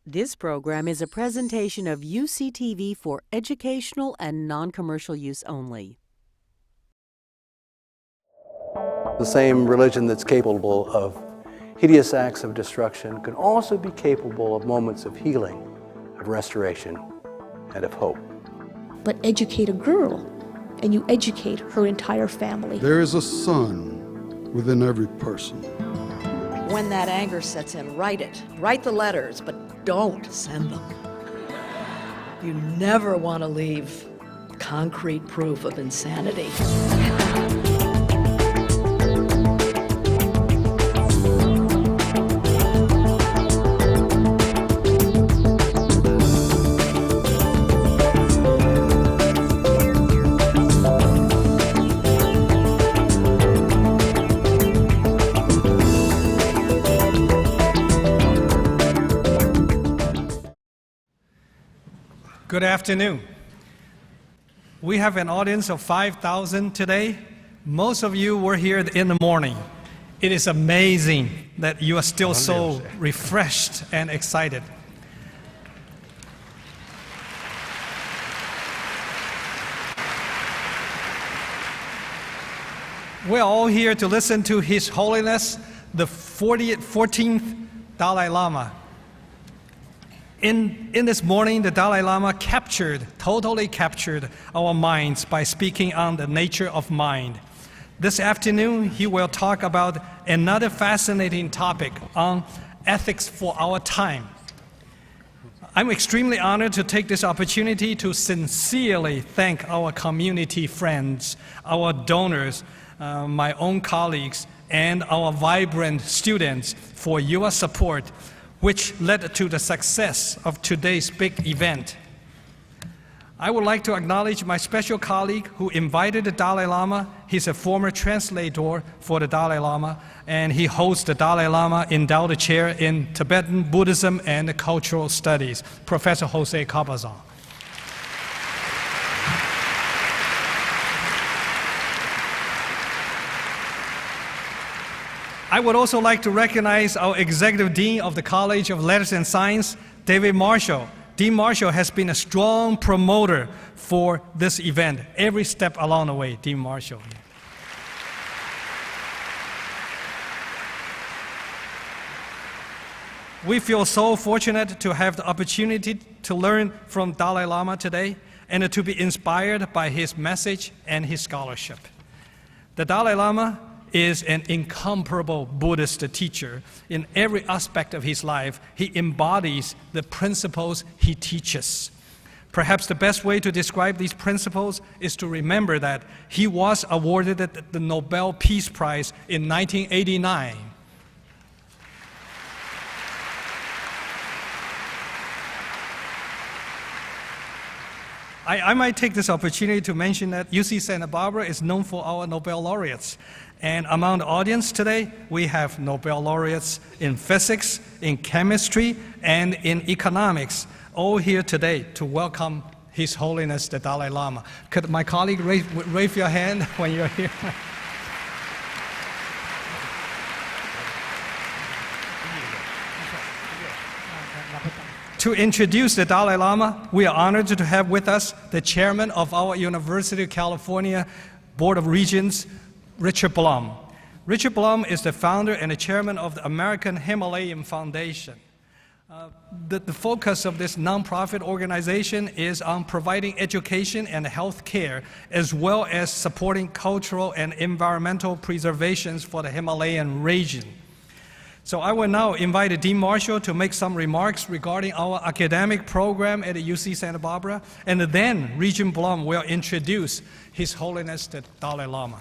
This program is a presentation of UCTV for educational and non-commercial use only. The same religion that's capable of hideous acts of destruction can also be capable of moments of healing, of restoration, and of hope. But educate a girl, and you educate her entire family. There is a sun within every person. When that anger sets in, write it. Write the letters, but don't send them. You never want to leave concrete proof of insanity. Good afternoon. We have an audience of 5,000 today. Most of you were here in the morning. It is amazing that you are still so refreshed and excited. We're all here to listen to His Holiness, the 14th Dalai Lama. In this morning, the Dalai Lama totally captured our minds by speaking on the nature of mind. This afternoon, he will talk about another fascinating topic on ethics for our time. I'm extremely honored to take this opportunity to sincerely thank our community friends, our donors, my own colleagues, and our vibrant students for your support, which led to the success of today's big event. I would like to acknowledge my special colleague who invited the Dalai Lama. He's a former translator for the Dalai Lama, and he holds the Dalai Lama Endowed Chair in Tibetan Buddhism and Cultural Studies, Professor Jose Cabazon. I would also like to recognize our Executive Dean of the College of Letters and Science, David Marshall. Dean Marshall has been a strong promoter for this event, every step along the way, Dean Marshall. We feel so fortunate to have the opportunity to learn from Dalai Lama today and to be inspired by his message and his scholarship. The Dalai Lama is an incomparable Buddhist teacher. In every aspect of his life, he embodies the principles he teaches. Perhaps the best way to describe these principles is to remember that he was awarded the Nobel Peace Prize in 1989. I might take this opportunity to mention that UC Santa Barbara is known for our Nobel laureates. And among the audience today, we have Nobel laureates in physics, in chemistry, and in economics, all here today to welcome His Holiness the Dalai Lama. Could my colleague raise your hand when you're here? To introduce the Dalai Lama, we are honored to have with us the chairman of our University of California Board of Regents, Richard Blum. Richard Blum is the founder and the chairman of the American Himalayan Foundation. The focus of this nonprofit organization is on providing education and health care, as well as supporting cultural and environmental preservations for the Himalayan region. So I will now invite Dean Marshall to make some remarks regarding our academic program at the UC Santa Barbara, and then Regent Blum will introduce His Holiness the Dalai Lama.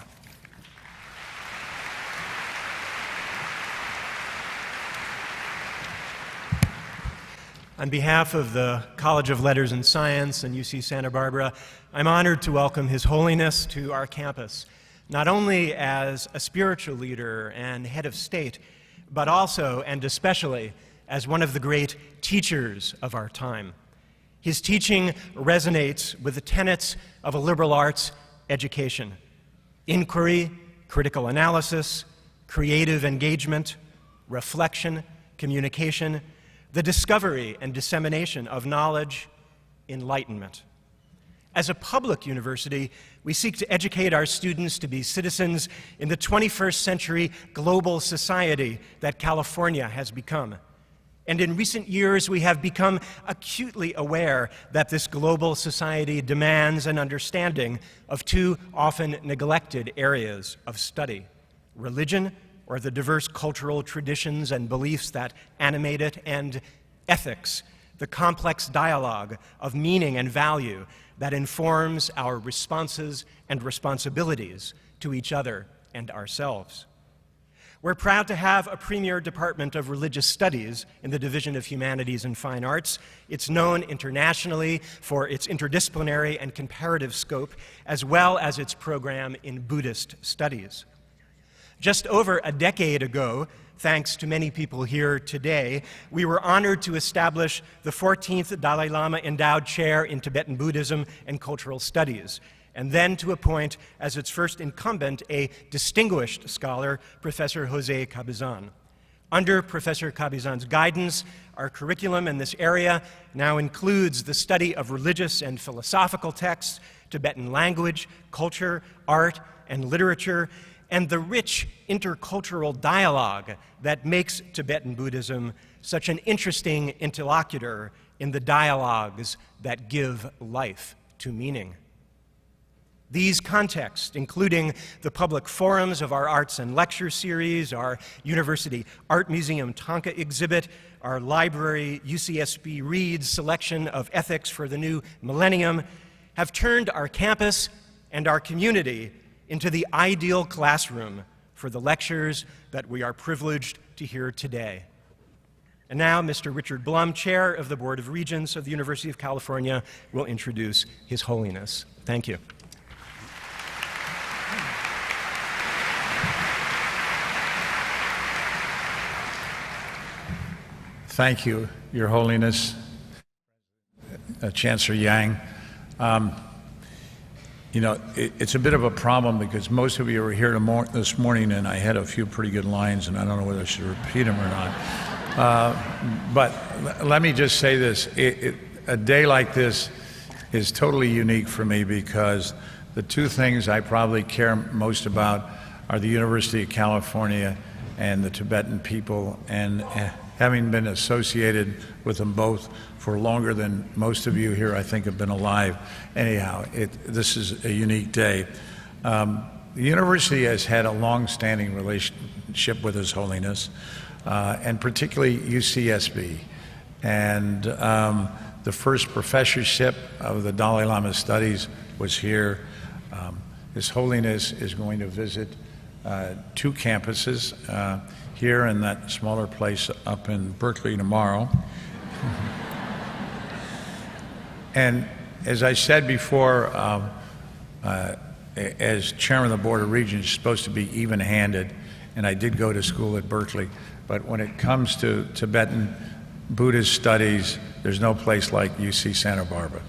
On behalf of the College of Letters and Science and UC Santa Barbara, I'm honored to welcome His Holiness to our campus, not only as a spiritual leader and head of state, but also and especially as one of the great teachers of our time. His teaching resonates with the tenets of a liberal arts education: inquiry, critical analysis, creative engagement, reflection, communication, the discovery and dissemination of knowledge, enlightenment. As a public university, we seek to educate our students to be citizens in the 21st century global society that California has become. And in recent years, we have become acutely aware that this global society demands an understanding of two often neglected areas of study: religion, or the diverse cultural traditions and beliefs that animate it, and ethics, the complex dialogue of meaning and value that informs our responses and responsibilities to each other and ourselves. We're proud to have a premier department of religious studies in the Division of Humanities and Fine Arts. It's known internationally for its interdisciplinary and comparative scope, as well as its program in Buddhist studies. Just over a decade ago, thanks to many people here today, we were honored to establish the 14th Dalai Lama Endowed Chair in Tibetan Buddhism and Cultural Studies, and then to appoint as its first incumbent a distinguished scholar, Professor Jose Cabezon. Under Professor Cabezon's guidance, our curriculum in this area now includes the study of religious and philosophical texts, Tibetan language, culture, art, and literature, and the rich intercultural dialogue that makes Tibetan Buddhism such an interesting interlocutor in the dialogues that give life to meaning. These contexts, including the public forums of our arts and lecture series, our University Art Museum Tonka exhibit, our library UCSB Reads selection of ethics for the new millennium, have turned our campus and our community into the ideal classroom for the lectures that we are privileged to hear today. And now, Mr. Richard Blum, Chair of the Board of Regents of the University of California, will introduce His Holiness. Thank you. Thank you, Your Holiness, Chancellor Yang. You know, it's a bit of a problem because most of you were here this morning, and I had a few pretty good lines, and I don't know whether I should repeat them or not. But let me just say this. A day like this is totally unique for me because the two things I probably care most about are the University of California and the Tibetan people, and having been associated with them both for longer than most of you here, I think, have been alive. Anyhow, this is a unique day. The university has had a long-standing relationship with His Holiness, and particularly UCSB. And the first professorship of the Dalai Lama Studies was here. His Holiness is going to visit two campuses, here in that smaller place up in Berkeley tomorrow. And as I said before, as chairman of the Board of Regents, you're supposed to be even-handed, and I did go to school at Berkeley, but when it comes to Tibetan Buddhist studies, there's no place like UC Santa Barbara.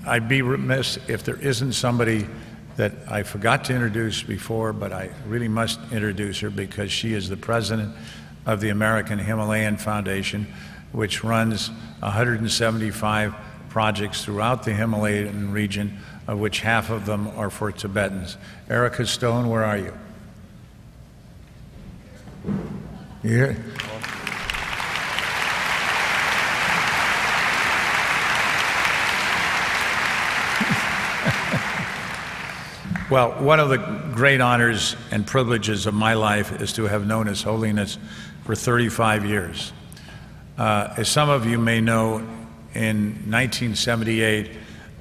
I'd be remiss if there isn't somebody that I forgot to introduce before, but I really must introduce her because she is the president of the American Himalayan Foundation, which runs 175 projects throughout the Himalayan region, of which half of them are for Tibetans. Erica Stone, where are you? You here? Well, one of the great honors and privileges of my life is to have known His Holiness for 35 years. As some of you may know, in 1978,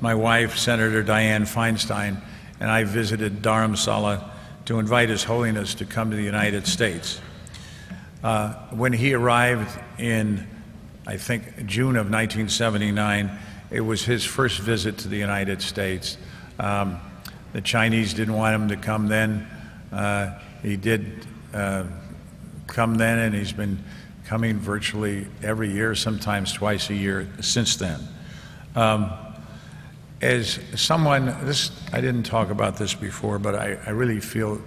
my wife, Senator Dianne Feinstein, and I visited Dharamsala to invite His Holiness to come to the United States. When he arrived in, I think, June of 1979, it was his first visit to the United States. The Chinese didn't want him to come then. He did come then, and he's been coming virtually every year, sometimes twice a year since then. as someone, I didn't talk about this before, but I really feel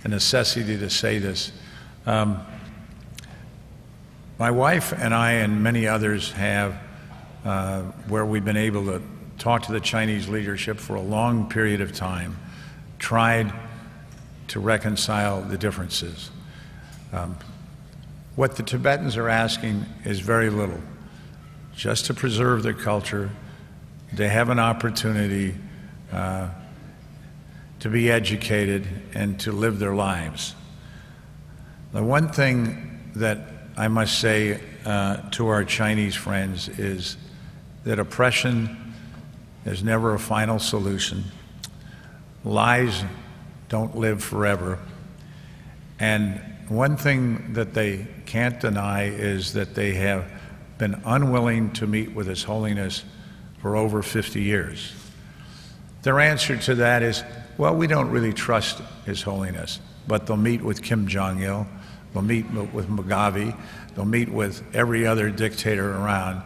a necessity to say this. My wife and I and many others have, where we've been able to talk to the Chinese leadership for a long period of time, tried to reconcile the differences. What the Tibetans are asking is very little, just to preserve their culture, to have an opportunity to be educated and to live their lives. The one thing that I must say to our Chinese friends is that oppression is never a final solution. Lies don't live forever. And one thing that they can't deny is that they have been unwilling to meet with His Holiness for over 50 years. Their answer to that is, well, we don't really trust His Holiness, but they'll meet with Kim Jong-il, they'll meet with Mugabe, they'll meet with every other dictator around.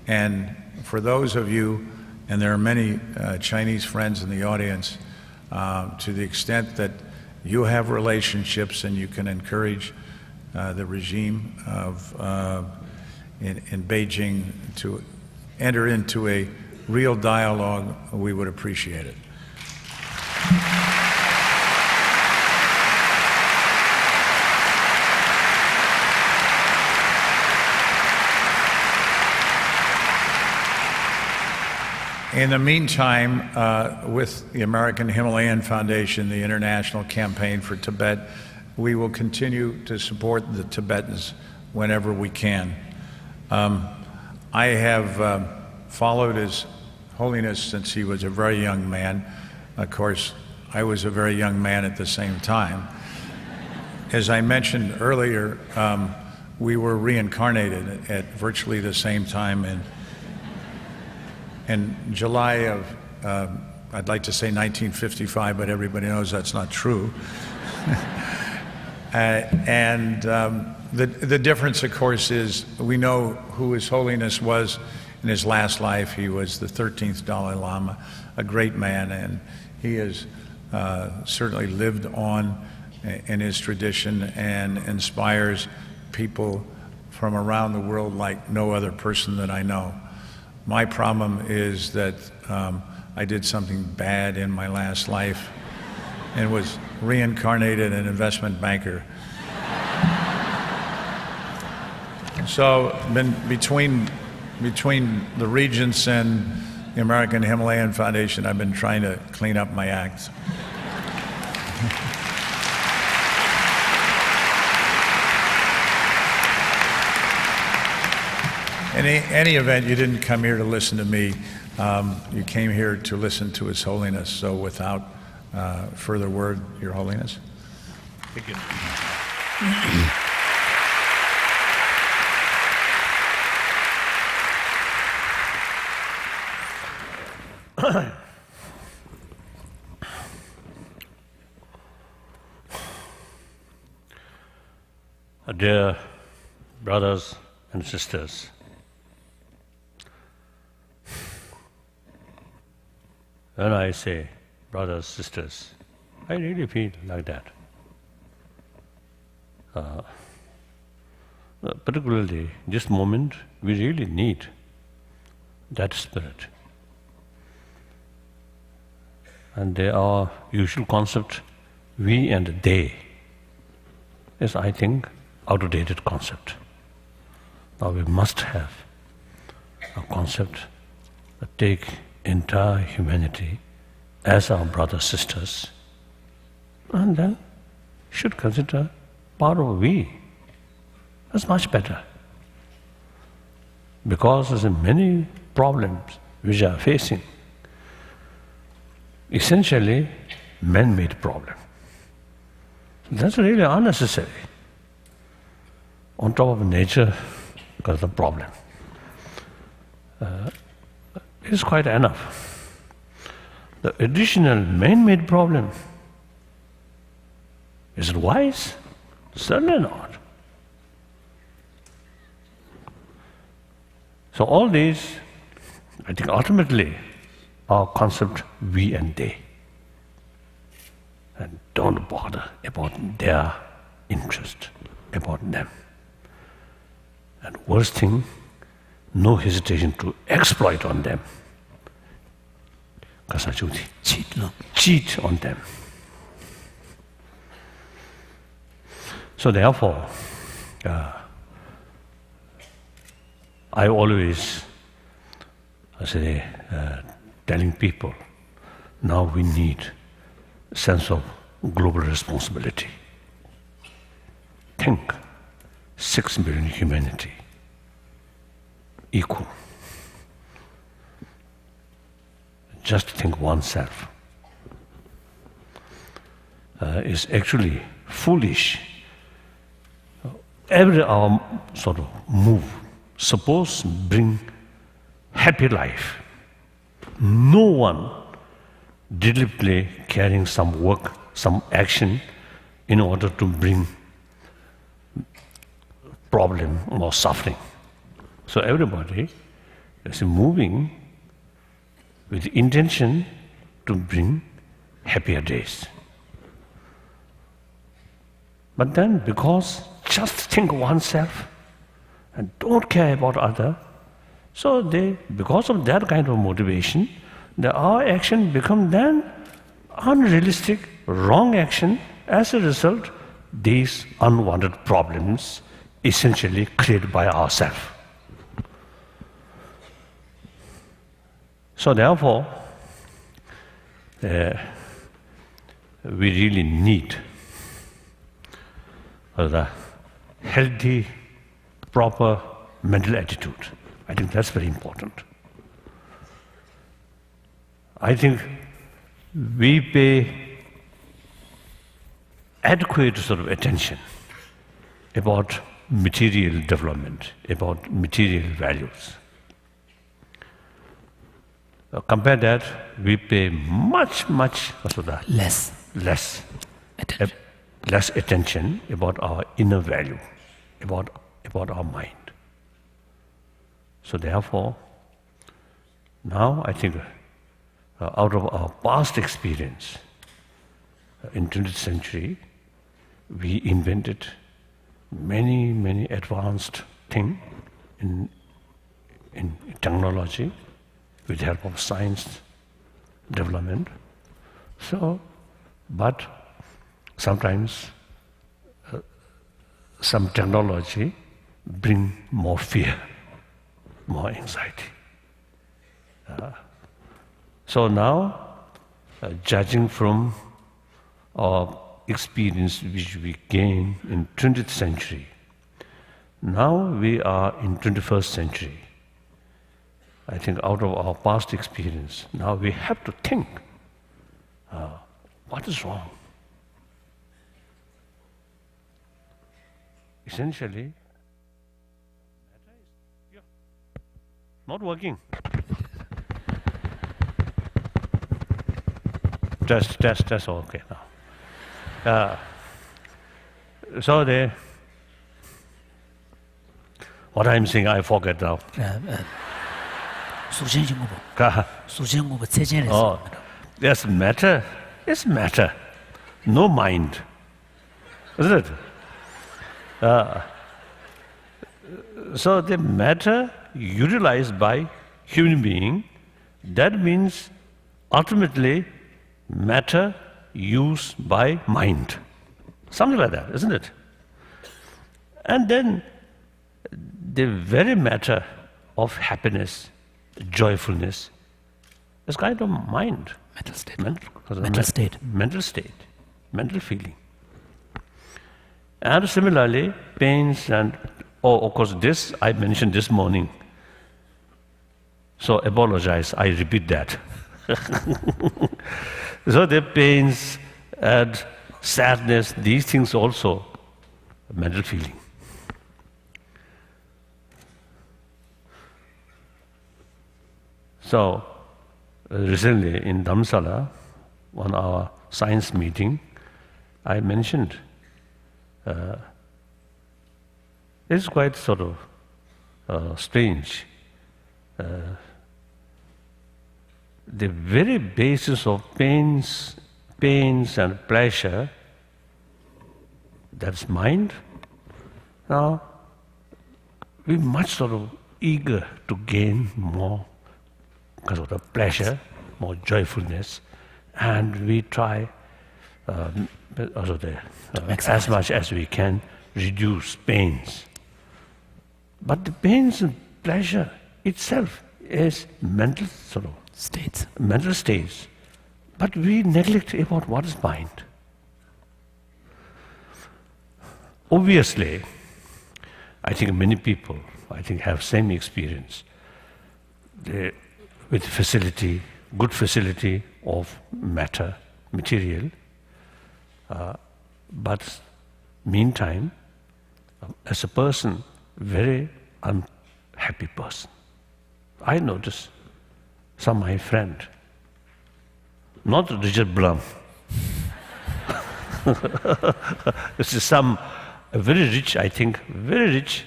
And for those of you, and there are many Chinese friends in the audience, to the extent that you have relationships and you can encourage the regime in Beijing to enter into a real dialogue, we would appreciate it. In the meantime, with the American Himalayan Foundation, the International Campaign for Tibet, we will continue to support the Tibetans whenever we can. I have followed His Holiness since he was a very young man. Of course, I was a very young man at the same time. As I mentioned earlier, we were reincarnated at virtually the same time in July of, I'd like to say 1955, but everybody knows that's not true. The difference, of course, is we know who His Holiness was in his last life. He was the 13th Dalai Lama, a great man, and he has certainly lived on in his tradition and inspires people from around the world like no other person that I know. My problem is that I did something bad in my last life and was reincarnated an investment banker. So between the Regents and the American Himalayan Foundation, I've been trying to clean up my act. In any event, you didn't come here to listen to me. You came here to listen to His Holiness. So without further word, Your Holiness. Thank you. Dear brothers and sisters, when I say brothers, sisters, I really feel like that. Particularly this moment, we really need that spirit. And our usual concept, we and they, is, I think, outdated concept. Now we must have a concept that take entire humanity as our brothers, sisters, and then should consider part of we. That's much better. Because there are many problems which are facing, essentially man-made problem. That's really unnecessary. On top of nature, because the problem. It's quite enough. The additional man-made problem, is it wise? Certainly not. So all these, I think ultimately, our concept we and they. And don't bother about their interest, about them. And worst thing, no hesitation to exploit on them. Cheat on them. So therefore, I always say, telling people, now we need a sense of global responsibility. Think, 6 billion humanity, equal. Just think oneself is actually foolish. Every our sort of move, suppose bring happy life. No one deliberately carrying some work, some action in order to bring problem or suffering. So everybody is moving with the intention to bring happier days. But then because just think oneself and don't care about other, so they, because of that kind of motivation, our action become then unrealistic, wrong action. As a result, these unwanted problems essentially created by ourselves. So therefore, we really need the healthy, proper mental attitude. I think that's very important. I think we pay adequate sort of attention about material development, about material values. Compare that, we pay much less attention about our inner value, about our mind. So therefore, now I think out of our past experience in 20th century, we invented many advanced things in technology with the help of science development. So, but sometimes some technology bring more fear, more anxiety. So now, judging from our experience which we gained in 20th century, now we are in 21st century. I think out of our past experience, now we have to think, what is wrong? Essentially, not working. Test, okay now. So what I'm saying, I forget now. Oh, yes, matter is matter, no mind, isn't it? So the matter utilized by human being, that means ultimately matter used by mind. Something like that, isn't it? And then the very matter of happiness, joyfulness, is kind of mind. Mental state. Mental state, mental feeling. And similarly, pains and, of course, this I mentioned this morning. So apologize, I repeat that. So the pains and sadness, these things also, mental feeling. So recently in Dharamsala, on our science meeting, I mentioned it's quite sort of strange. the very basis of pains and pleasure, that's mind. Now, we're much sort of eager to gain more because of the pleasure, more joyfulness, and we try as much as we can reduce pains. But the pains and pleasure itself is mental sort of States. mental states. But we neglect about what is mind. Obviously, I think many people, have same experience. With facility, good facility of material, but meantime, as a person, very unhappy person. I notice some of my friend, not Richard Blum. This is some very rich, very rich,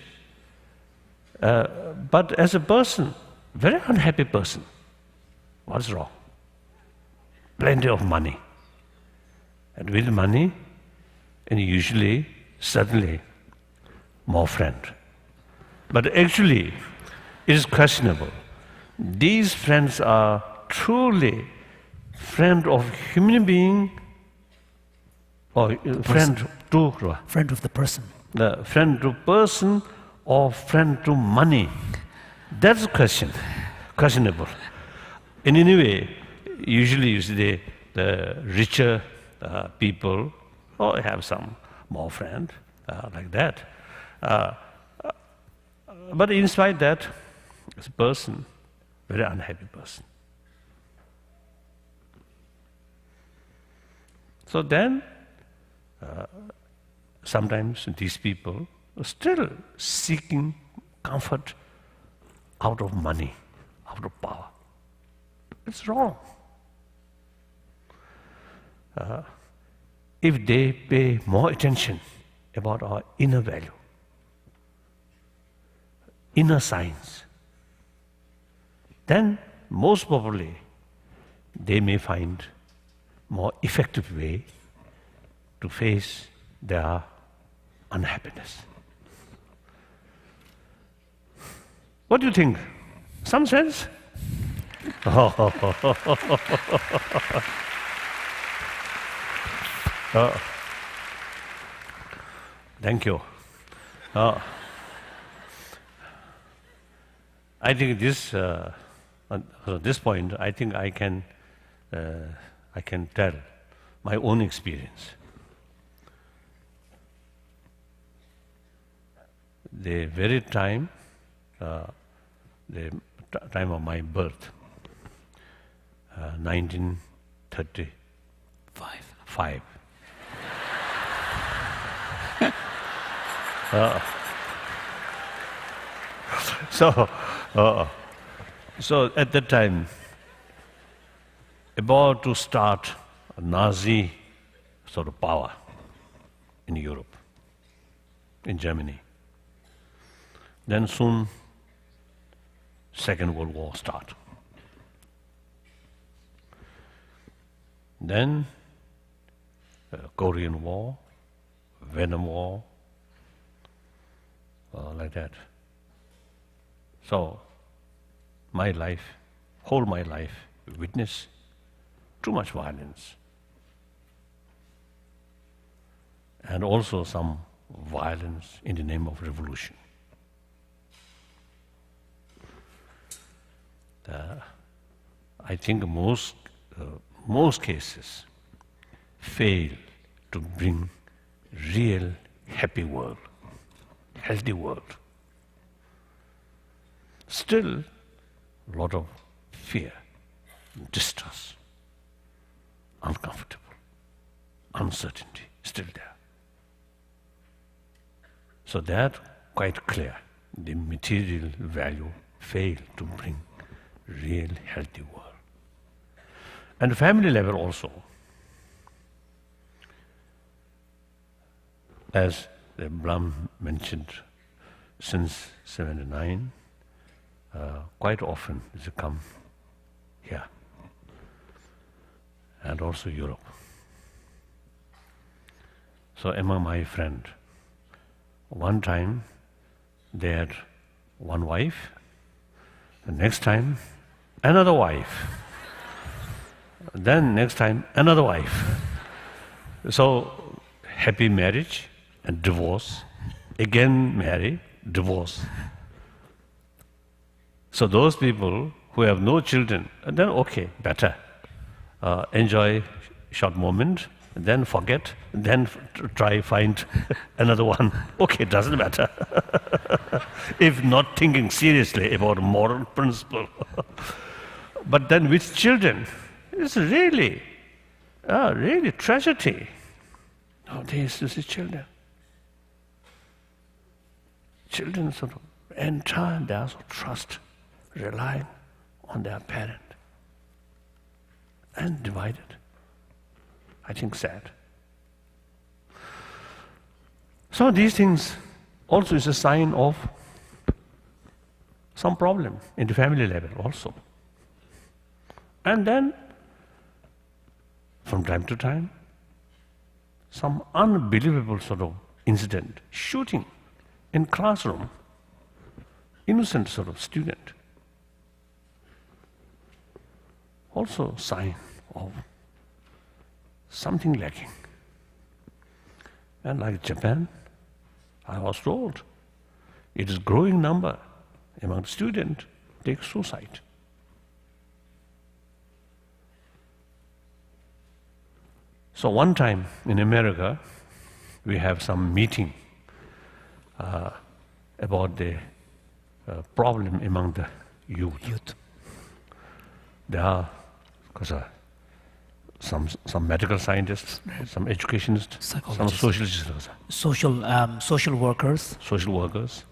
but as a person, very unhappy person. What's wrong? Plenty of money. And with money, and usually, certainly, more friend. But actually, it is questionable. These friends are truly friend of human being or friend to the person. The friend to person or friend to money. That's a questionable. In any way, usually you see the richer people or have some more friend like that. But in spite that, as a person, very unhappy person. So then, sometimes these people are still seeking comfort out of money, out of power. It's wrong. If they pay more attention about our inner value, inner science, then most probably they may find more effective way to face their unhappiness. What do you think? Some sense? Thank you. I think this, at this point, I think I can tell my own experience. The very time, the time of my birth, 1935. So at that time, about to start a Nazi sort of power in Europe, in Germany. Then soon, Second World War start. Then Korean War, Vietnam War, like that. So, my life, whole my life, witnessed too much violence. And also some violence in the name of revolution. I think most cases fail to bring real happy world, healthy world. Still, a lot of fear, distrust, uncomfortable, uncertainty still there. So that quite clear. The material value fail to bring real healthy world. And family level also. As Blum mentioned, since 79, quite often they come here and also Europe. So among my friends, one time they had one wife, the next time another wife, then next time another wife. So happy marriage and divorce, again marry, divorce. So those people who have no children, then okay, better. Enjoy short moment, then forget, then try find another one. Okay, doesn't matter. If not thinking seriously about moral principle. But then with children, it's really tragedy. Nowadays, you see children. Children sort of entire their trust, relying on their parent, and divided. I think sad. So these things also is a sign of some problem in the family level also. And then, from time to time, some unbelievable sort of incident, shooting in classroom, innocent sort of student. Also sign of something lacking. And like Japan, I was told, it is growing number among students take suicide. So one time in America, we have some meeting about the problem among the youth. There are, because some medical scientists, some educationists, some sociologists, social workers,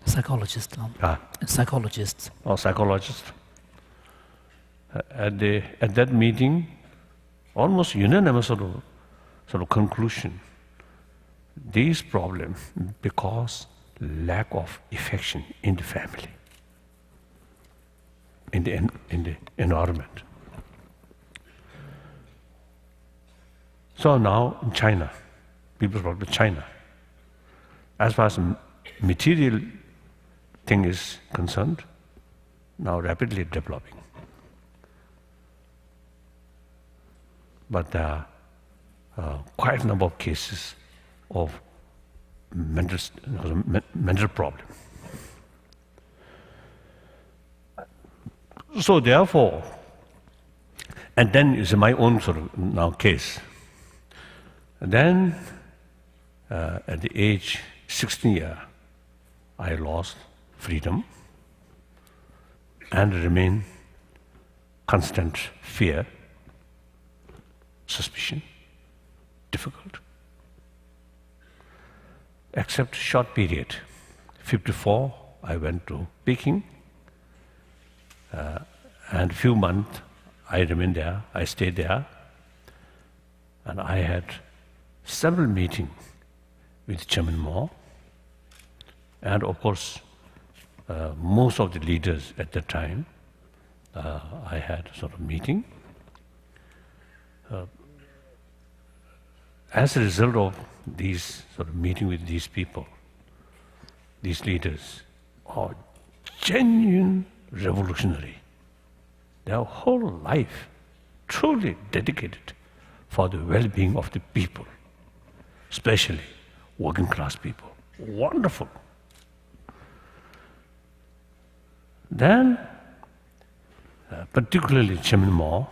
psychologists, and psychologists. Or psychologists. At that meeting, almost unanimous sort of conclusion. These problems because lack of affection in the family, in the environment. So now in China, people talk about China. As far as material thing is concerned, now rapidly developing. But there are quite a number of cases of mental problem. So therefore, and then is my own sort of now case. And then at the age 16 year, I lost freedom and remain constant fear, suspicion, difficult. Except short period. 54, I went to Peking, and few months I remained there, I stayed there, and I had several meetings with Chairman Mao, and of course, most of the leaders at that time, I had sort of meeting. As a result of these sort of meeting with these people, these leaders are genuine revolutionary. Their whole life truly dedicated for the well-being of the people, especially working class people. Wonderful. Then, particularly Chairman Mao,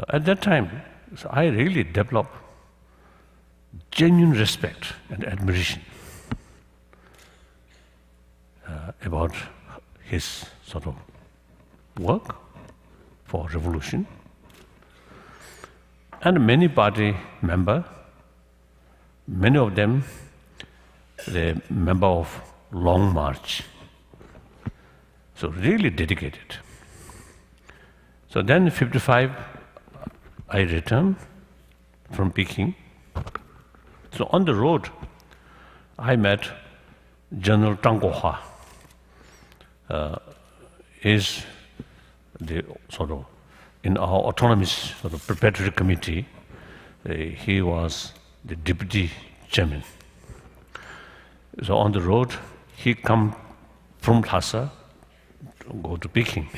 at that time, so I really developed genuine respect and admiration about his sort of work for revolution. And many party members, many of them, the member of Long March. So really dedicated. So then 55, I returned from Peking. So on the road, I met General Zhang Guohua. Is the sort of in our autonomous sort of preparatory committee, he was the deputy chairman. So on the road, he come from Lhasa to go to Peking.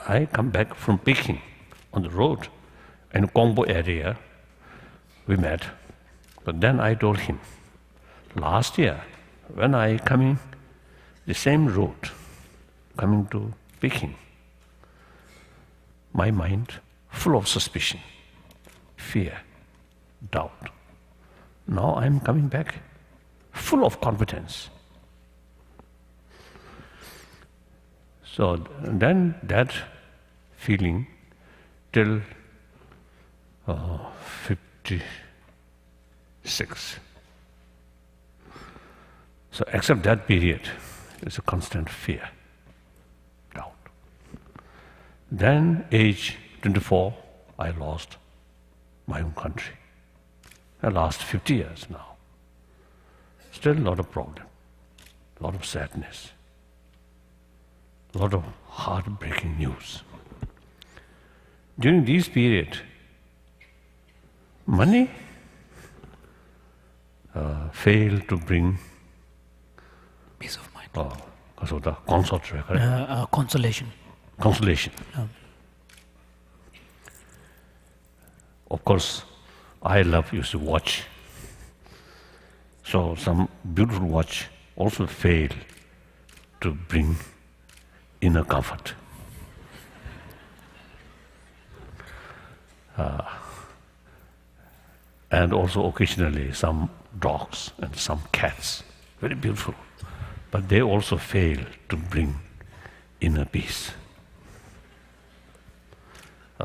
I come back from Peking on the road in Gongbo area. We met, but then I told him, last year when I coming the same road, coming to Peking, my mind full of suspicion, fear, doubt. Now I'm coming back full of confidence. So then that feeling till 56. So except that period, it's a constant fear, doubt. Then age 24, I lost my own country. I lost 50 years now. Still a lot of problem, a lot of sadness, a lot of heartbreaking news. During this period, money failed to bring peace of mind. Consolation. Consolation. Of course, I used to watch. So some beautiful watch also failed to bring inner comfort. And also occasionally some dogs and some cats, very beautiful, but they also fail to bring inner peace.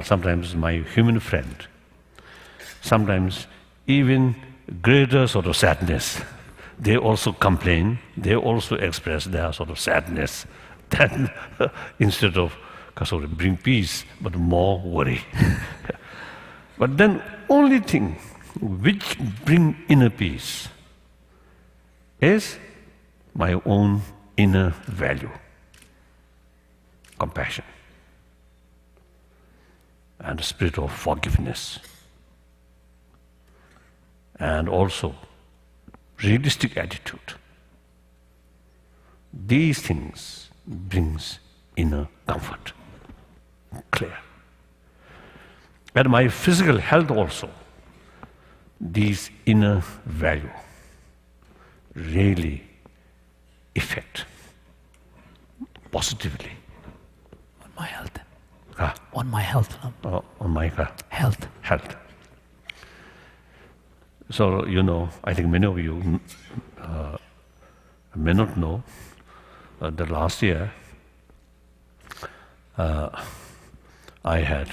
Sometimes my human friend, sometimes even greater sort of sadness, they also complain, they also express their sort of sadness, then instead of sort of bring peace, but more worry. But then only thing which bring inner peace is my own inner value, compassion, and the spirit of forgiveness, and also realistic attitude. These things brings inner comfort, clear. And my physical health also, these inner value really affect positively on my health. On my health. On my health. Health. So I think many of you may not know that last year I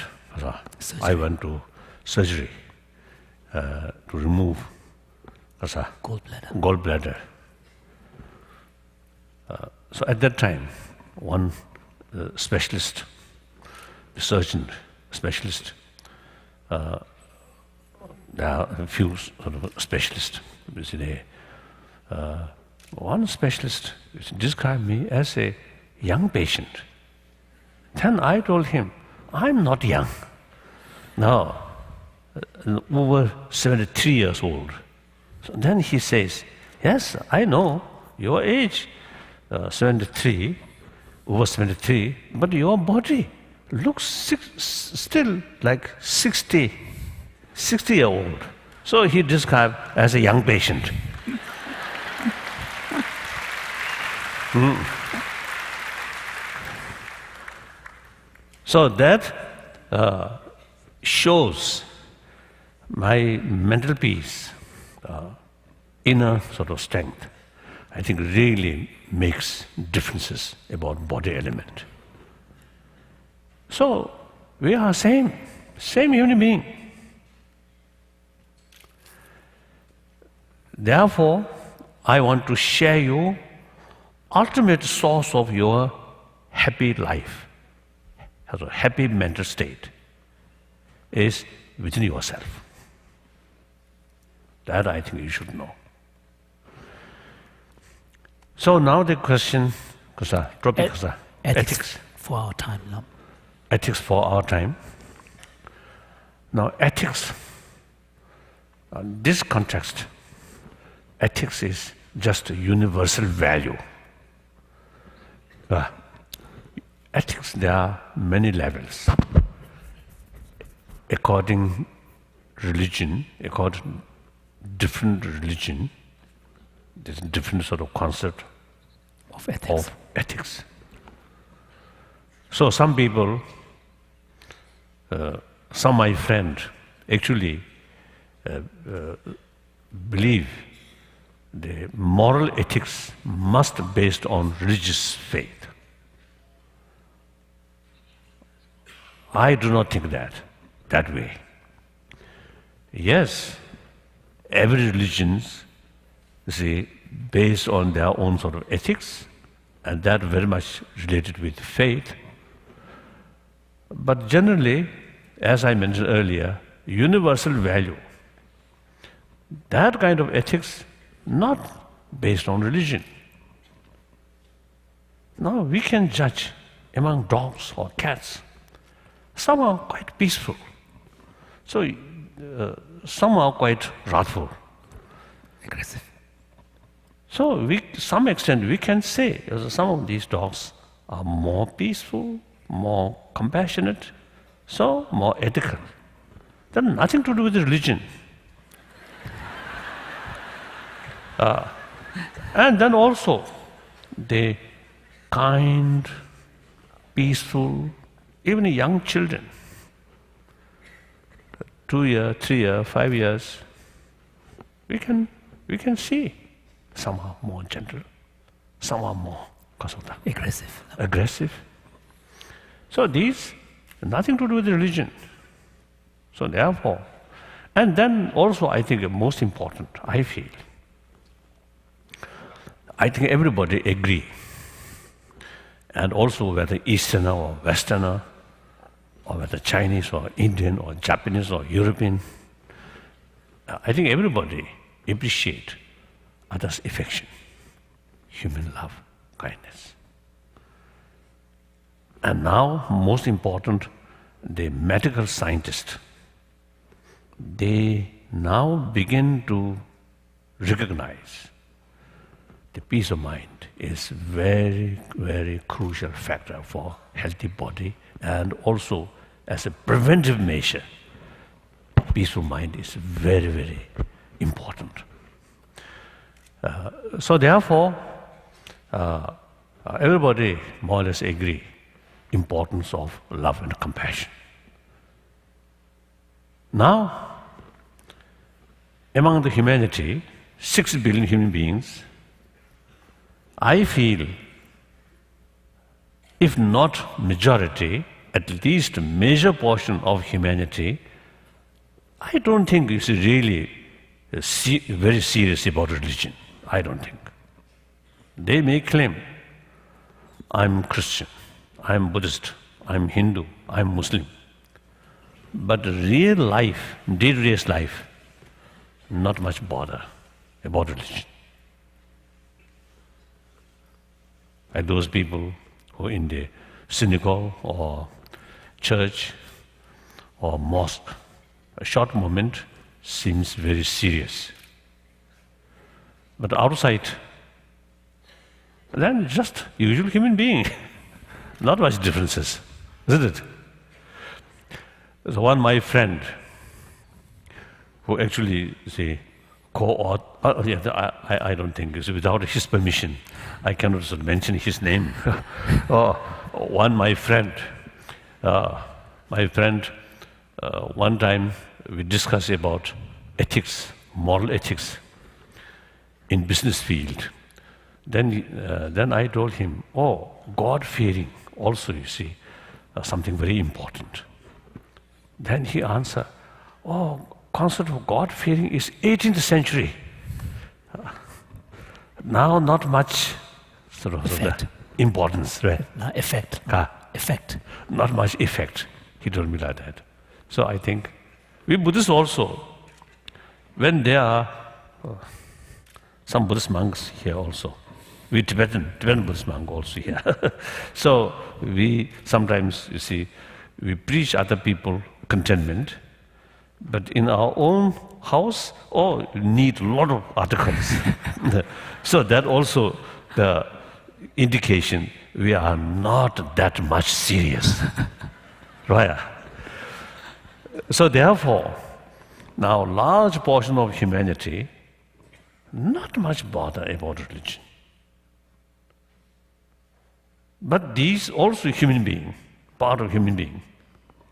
went to surgery to remove gallbladder. So at that time, one specialist, surgeon specialist, there are a few sort of specialists. One specialist described me as a young patient. Then I told him, I'm not young. Now, over 73 years old. So then he says, yes, I know your age, 73, over 73, but your body looks still like 60-year-old. So he described as a young patient. So that shows my mental peace, inner sort of strength, I think really makes differences about body element. So we are same human being. Therefore, I want to share you ultimate source of your happy life, a happy mental state, is within yourself. That I think you should know. So now the question, ethics. For our time now. ethics for our time. Now, ethics, this context, ethics is just a universal value. Ethics, there are many levels. According religion, according different religion, there's a different sort of concept Of ethics. of ethics. So some people, some my friend actually believe the moral ethics must be based on religious faith. I do not think that way. Yes, every religion is based on their own sort of ethics, and that very much related with faith. But generally, as I mentioned earlier, universal value, that kind of ethics not based on religion. Now we can judge among dogs or cats. Some are quite peaceful. So some are quite wrathful. Aggressive. So some extent we can say some of these dogs are more peaceful, more compassionate, so more ethical. That has nothing to do with religion. And then also the kind, peaceful, even young children, 2 years, 3 years, 5 years, we can see some are more gentle, some are more aggressive. So these nothing to do with religion. So therefore, and then also I think most important, I think everybody agree, and also whether Easterner or Westerner, or whether Chinese or Indian or Japanese or European, I think everybody appreciate others' affection, human love, kindness. And now, most important, the medical scientists, they now begin to recognize the peace of mind is very, very crucial factor for healthy body, and also as a preventive measure, peaceful mind is very, very important. So therefore, everybody more or less agree importance of love and compassion. Now, among the humanity, 6 billion human beings, I feel, if not majority, at least a major portion of humanity, I don't think is really very serious about religion. I don't think. They may claim, I'm Christian, I'm Buddhist, I'm Hindu, I'm Muslim. But real life, day-to-day life, not much bother about religion. And those people who are in the synagogue or church or mosque, a short moment seems very serious. But outside, then just usual human being, not much differences, isn't it? So one my friend, who actually I don't think it's without his permission. I cannot sort of mention his name. One my friend, one time we discussed about ethics, moral ethics in business field. Then I told him, God-fearing also, you see, something very important. Then he answered, concept of God-fearing is 18th century. Now not much sort of importance, right? No, effect. Effect. Not much effect. He told me like that. So I think we Buddhists also, when there are some Buddhist monks here also, we Tibetan Buddhist monk also here. So we sometimes, you see, we preach other people contentment, but in our own house, we need a lot of articles. So that also the indication we are not that much serious. Right? So therefore, now large portion of humanity not much bother about religion. But these also human being, part of human being,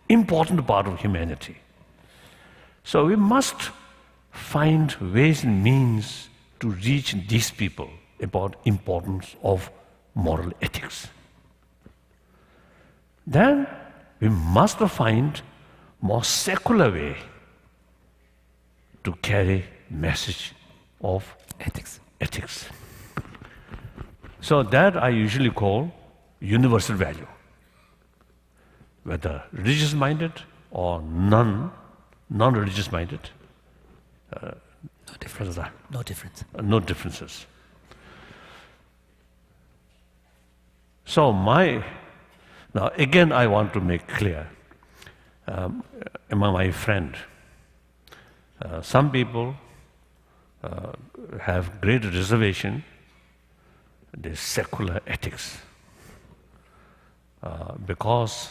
important part of humanity. So we must find ways and means to reach these people about importance of moral ethics. Then we must find more secular way to carry message of ethics. So that I usually call universal value, whether religious minded or non-religious minded. No difference. No differences. So now again I want to make clear among my friend, some people have great reservation the secular ethics because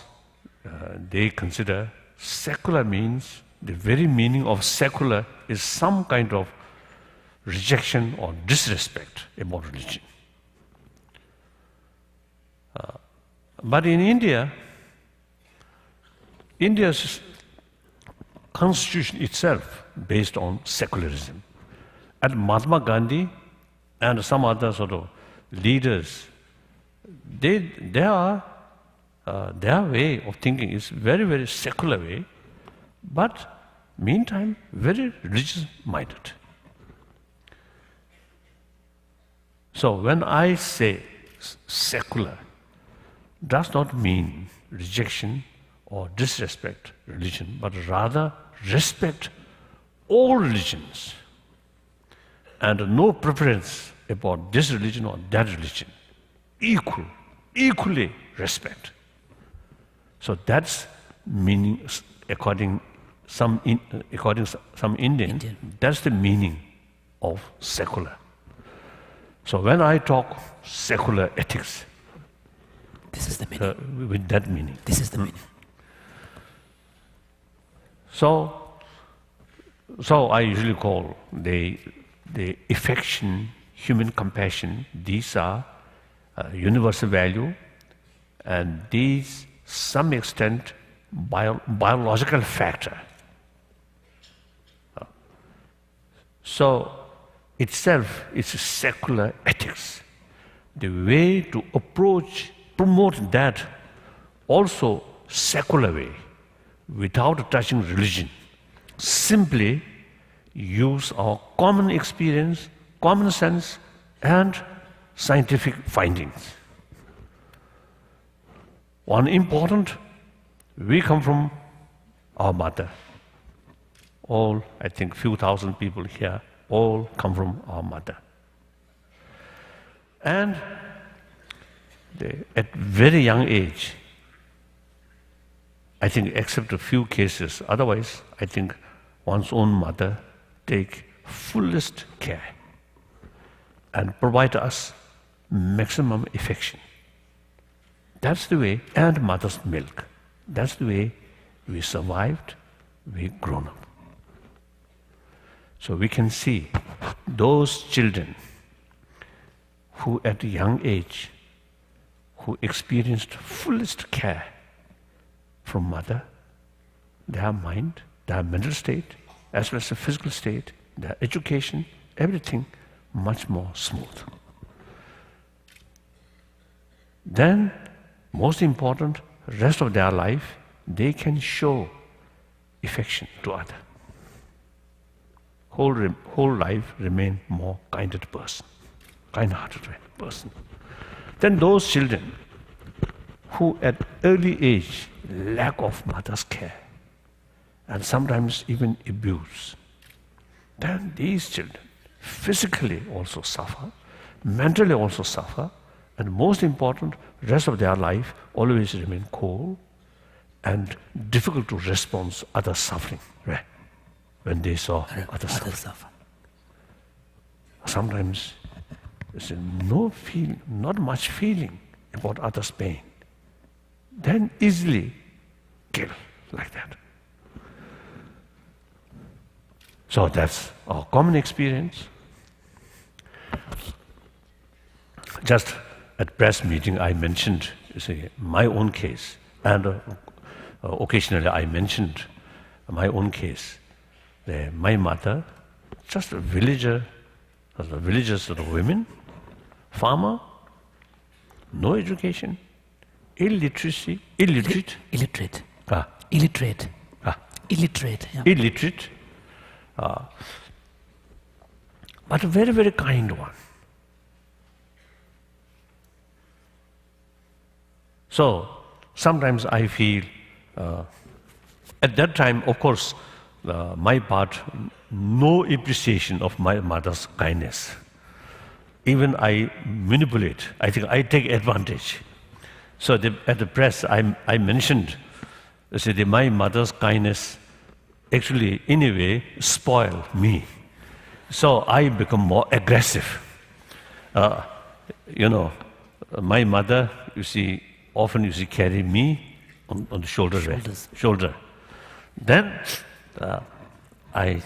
they consider secular means, the very meaning of secular is some kind of rejection or disrespect about religion. But in India's constitution itself based on secularism. And Mahatma Gandhi and some other sort of leaders, their way of thinking is very, very secular way, but meantime very religious-minded. So when I say secular, does not mean rejection or disrespect religion, but rather respect all religions and no preference about this religion or that religion. Equally respect. So that's meaning, according some Indian, that's the meaning of secular. So when I talk secular ethics, this is the meaning. With that meaning. This is the meaning. So I usually call the affection, human compassion, these are universal value, and these, some extent, biological factor. So itself is secular ethics. The way to promote that also secular way, without touching religion. Simply use our common experience, common sense, and scientific findings. One important, we come from our mother. All, I think, few thousand people here, all come from our mother. And at very young age, I think except a few cases, otherwise I think one's own mother take fullest care and provide us maximum affection. That's the way, and mother's milk. That's the way we survived, we grown up. So we can see those children who at a young age, who experienced fullest care from mother, their mind, their mental state, as well as the physical state, their education, everything much more smooth. Then, most important, rest of their life, they can show affection to others. Whole life remain more kind-hearted person. Then those children who at early age lack of mother's care and sometimes even abuse, then these children physically also suffer, mentally also suffer, and most important, rest of their life always remain cold and difficult to respond to others' suffering, right? When they saw others suffering. Sometimes there's not much feeling about others' pain. Then easily kill like that. So that's our common experience. Just at press meeting, I mentioned my own case, and occasionally I mentioned my own case. My mother, just a villager, villagers of women, farmer, no education, illiterate. Illiterate. Illiterate. Illiterate. Yeah. Illiterate, but a very, very kind one. So sometimes I feel, at that time, of course, my part, no appreciation of my mother's kindness. Even I manipulate, I think I take advantage. So at the press, I mentioned, my mother's kindness actually, in a way, spoiled me. So I become more aggressive. My mother, often carry me on the shoulder. Then I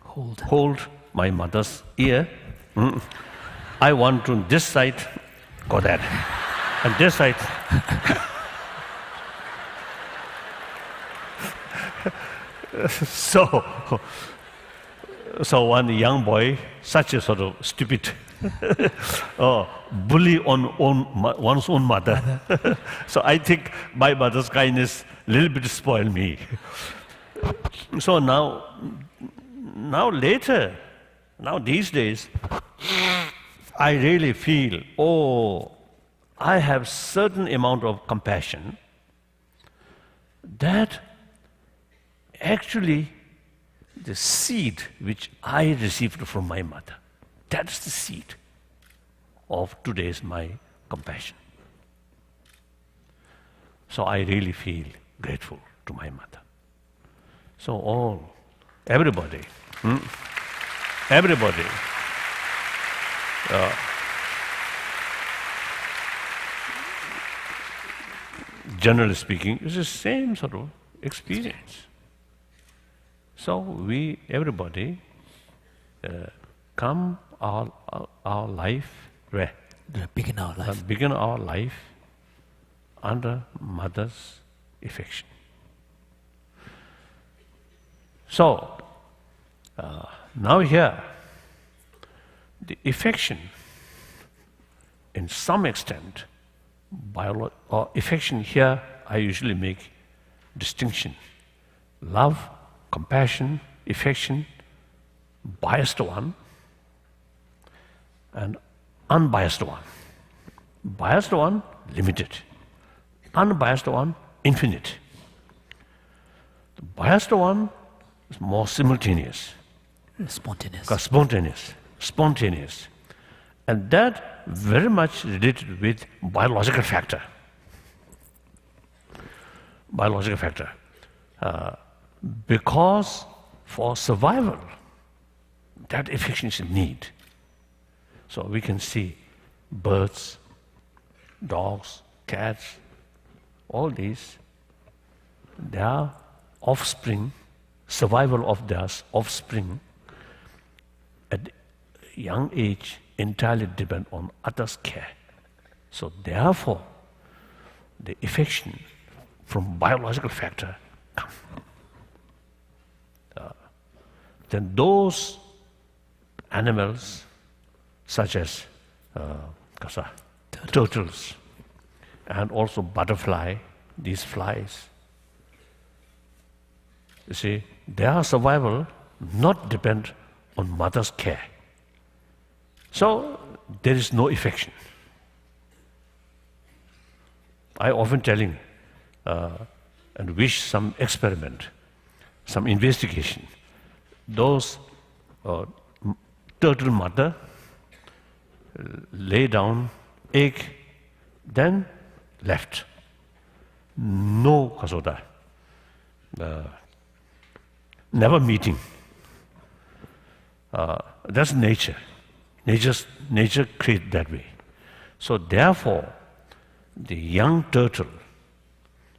hold my mother's ear. I want to this side, go there. And this side. So one young boy, such a sort of stupid bully on one's own mother. So I think my mother's kindness a little bit spoiled me. So now these days, I really feel, I have certain amount of compassion that actually the seed which I received from my mother, that's the seed of today's my compassion. So I really feel grateful to my mother. So everybody, generally speaking, it's the same sort of experience. So everybody, come our life, where? Begin our life. Begin our life under mother's affection. So, now here, the affection, in some extent, or affection here, I usually make distinction. Love, compassion, affection, biased one, and unbiased one. Biased one, limited. Unbiased one, infinite. The biased one is more simultaneous. Spontaneous. And that very much related with biological factor. Because for survival, that affection is a need. So we can see birds, dogs, cats, all these, their offspring, survival of their offspring at a young age entirely depend on others' care. So therefore, the affection from biological factor comes. Then those animals, such as turtles, and also butterfly, these flies, you see, their survival not depend on mother's care. So there is no affection. I often telling and wish some experiment, some investigation. Those turtle mother lay down egg, then left. no kasoda, never meeting. That's nature. Nature creates that way. So therefore, the young turtle,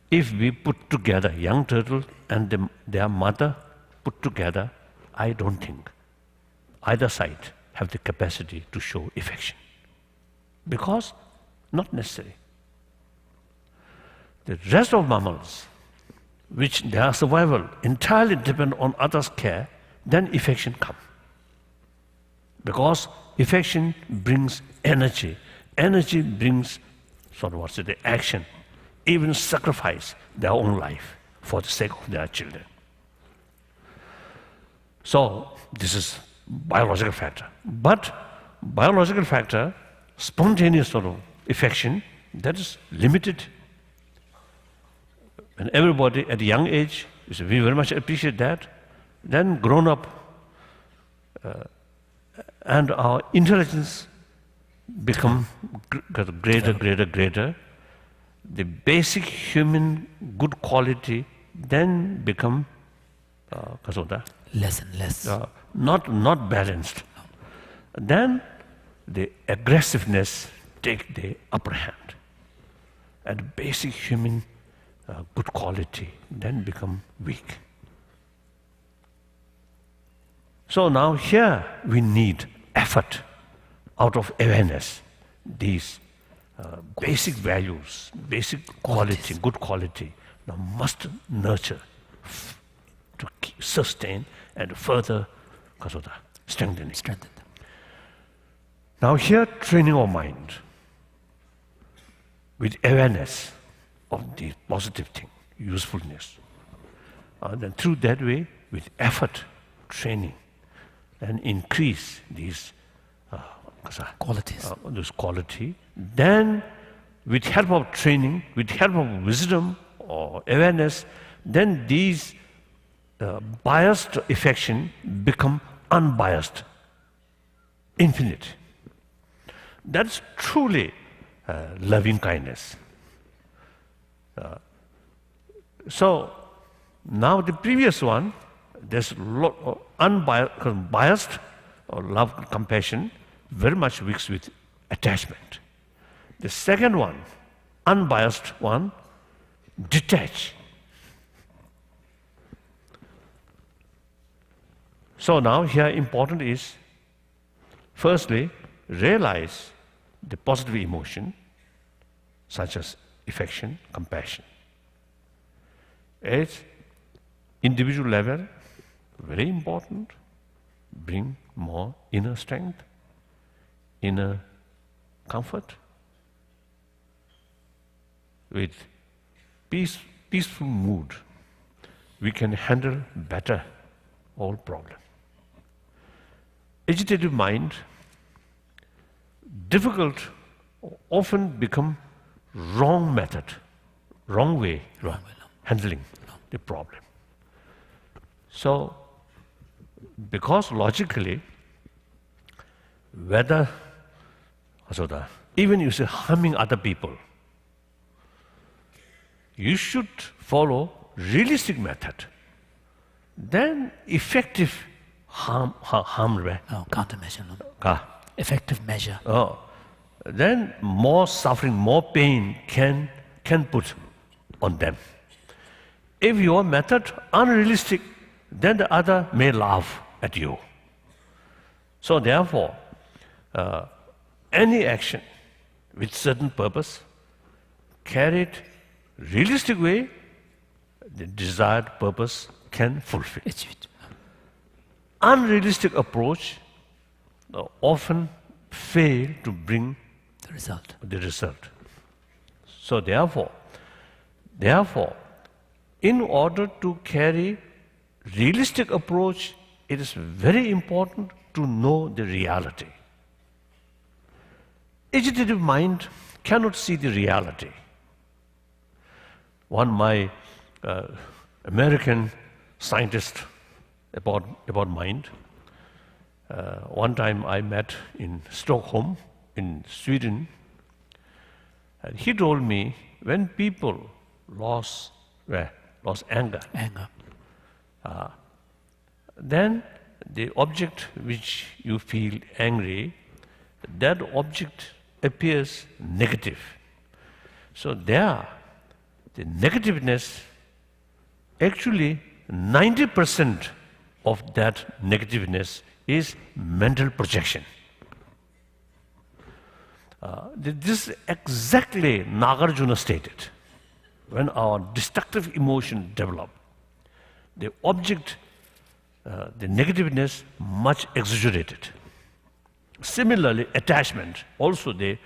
if we put together young turtle and their mother put together, I don't think either side have the capacity to show affection. Because not necessary. The rest of mammals, which their survival entirely depend on others' care, then affection comes. Because affection brings energy. Energy brings the action, even sacrifice their own life for the sake of their children. So this is biological factor. But biological factor, spontaneous affection, that is limited. And everybody at a young age, we very much appreciate that. Then grown up, and our intelligence become greater. The basic human good quality then become less and less. Not balanced. Then the aggressiveness take the upper hand, and basic human good quality then become weak. So now here we need effort out of awareness. These basic values, basic quality, good quality, now must nurture to sustain and further strengthening. Now here training our mind with awareness of the positive thing, usefulness. Then through that way, with effort, training, and increase these qualities. This quality. Then with help of training, with help of wisdom or awareness, then these biased affection become unbiased, infinite. That's truly loving kindness. So now the previous one, there's unbiased or love, compassion, very much mixed with attachment. The second one, unbiased one, detach. So now here important is, firstly, realize the positive emotion, such as affection, compassion. At individual level, very important, bring more inner strength, inner comfort. With peaceful mood, we can handle better all problems. Agitated mind, difficult, often become wrong method, wrong way handling the problem. So, because logically, whether even you say harming other people, you should follow realistic method. Then effective countermeasure. Effective measure. Then more suffering, more pain can put on them. If your method unrealistic, then the other may laugh at you. So therefore, any action with certain purpose, carried realistic way, the desired purpose can fulfill. Unrealistic approach often fail to bring the result. So therefore, in order to carry realistic approach, it is very important to know the reality. Agitated mind cannot see the reality. My American scientist about mind, one time I met in Stockholm, in Sweden, and he told me when people lost anger. Anger. Then the object which you feel angry, that object appears negative. So there, the negativeness, actually 90% of that negativeness is mental projection. This is exactly Nagarjuna stated. When our destructive emotion develop, the object, the negativeness, much exaggerated. Similarly, attachment, also the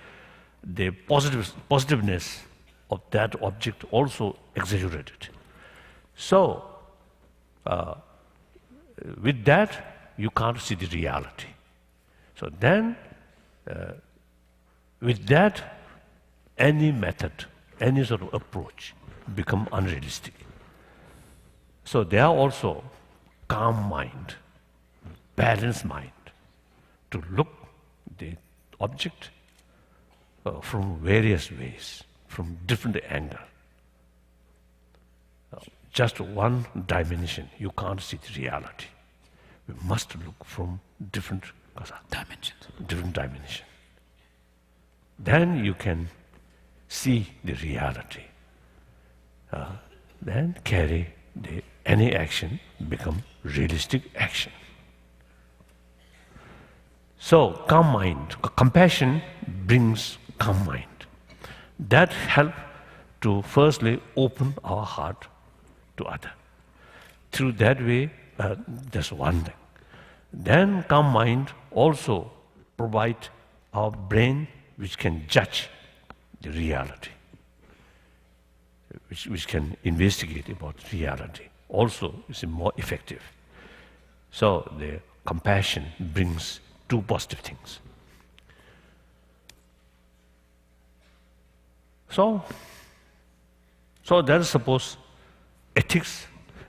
positiveness of that object also exaggerated. So, with that, you can't see the reality. So then, with that, any method, any sort of approach become unrealistic. So there are also calm mind, balanced mind, to look the object from various ways, from different angles. Just one dimension, you can't see the reality. We must look from different dimensions. Then you can see the reality. Then carry any action become realistic action. So calm mind, compassion brings calm mind. That help to firstly open our heart to other. Through that way, that's one thing. Then calm mind also provide our brain which can judge the reality, which can investigate about reality. Also is more effective. So the compassion brings two positive things. So that is suppose ethics,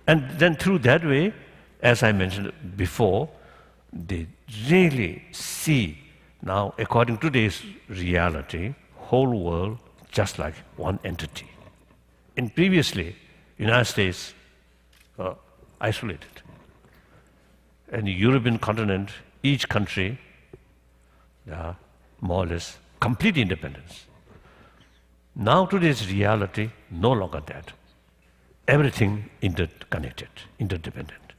and then through that way, as I mentioned before, they really see now, according to today's reality, whole world just like one entity. And previously, United States isolated, and the European continent, each country, more or less complete independence. Now today's reality, no longer that. Everything interconnected, interdependent.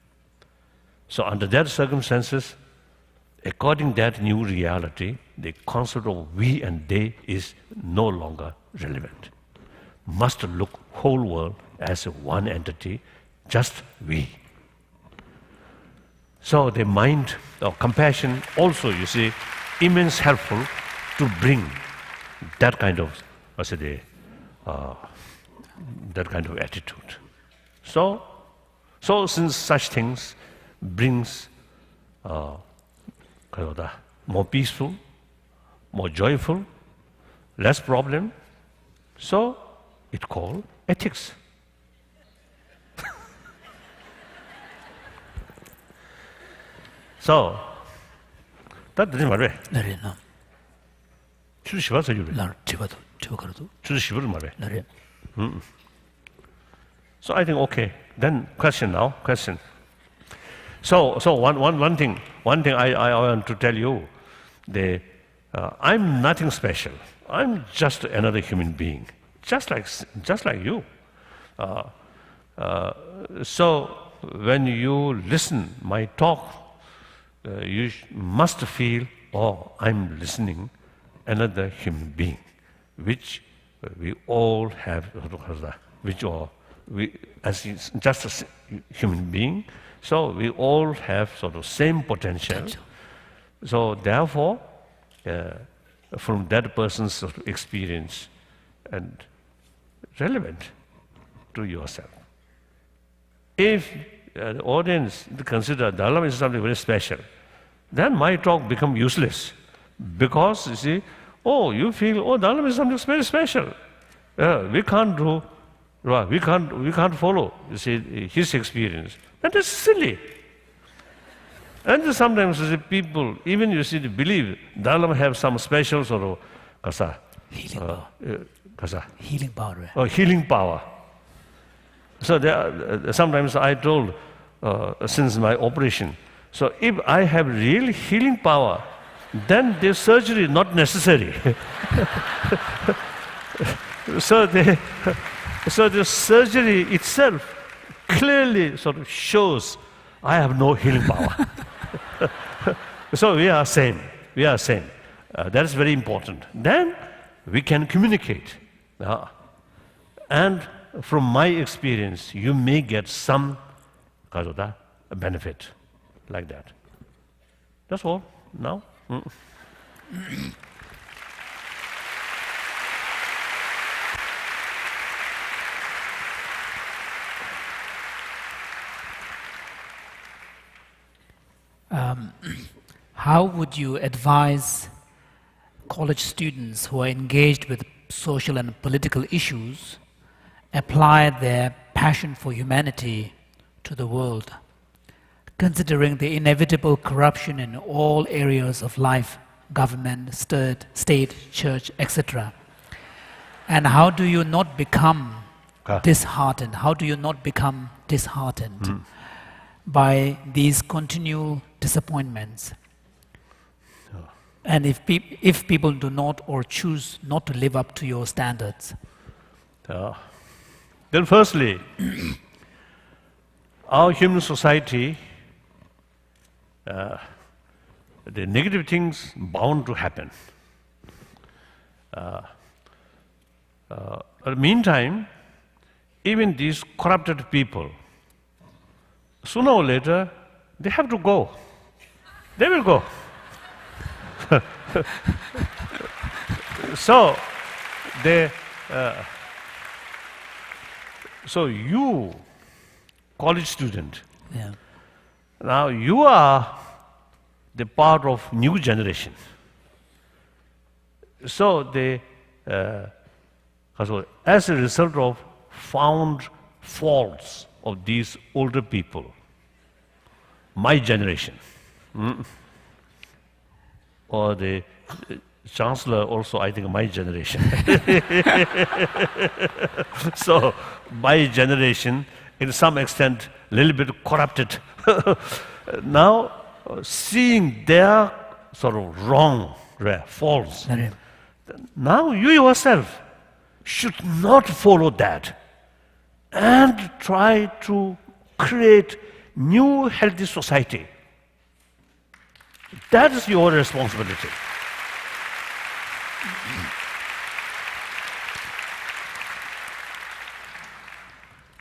So under that circumstances, according to that new reality, the concept of we and they is no longer relevant. Must look whole world as one entity, just we. So the mind of compassion also, you see, immense helpful to bring that kind of, that kind of attitude. So since such things brings more peaceful, more joyful, less problem, so it called ethics. So that doesn't matter. So I think okay. Then question. So one thing I want to tell you, I'm nothing special. I'm just another human being, just like you. So when you listen my talk, you must feel, oh, I'm listening another human being, which we all have, as just a human being, so we all have sort of same potential. So therefore, from that person's sort of experience and relevant to yourself. If the audience consider Dalai Lama is something very special, then my talk become useless, because you see, oh, you feel, oh, Dalai Lama is something very special. We can't do, we can't follow, you see, his experience. That is silly. And sometimes you see, people, even you see, they believe Dalai Lama have some special sort of healing power. Healing power. So sometimes I told, since my operation, so if I have real healing power, then the surgery is not necessary. So the surgery itself clearly sort of shows I have no healing power. So we are same. We are same. That is very important. Then we can communicate. And from my experience, you may get some benefit like that. That's all now. How would you advise college students who are engaged with social and political issues apply their passion for humanity to the world, considering the inevitable corruption in all areas of life, government, state, church, etc.? And how do you not become disheartened? How do you not become disheartened by these continual disappointments? And if people do not or choose not to live up to your standards? Then firstly, our human society, the negative things bound to happen. In the meantime, even these corrupted people, sooner or later, they have to go. They will go. So you, college student, now you are the part of new generation. So as a result of found faults of these older people, my generation, or the chancellor also, I think, my generation. So my generation, in some extent, a little bit corrupted. Now, seeing their sort of wrong, faults, now you yourself should not follow that and try to create new healthy society. That is your responsibility.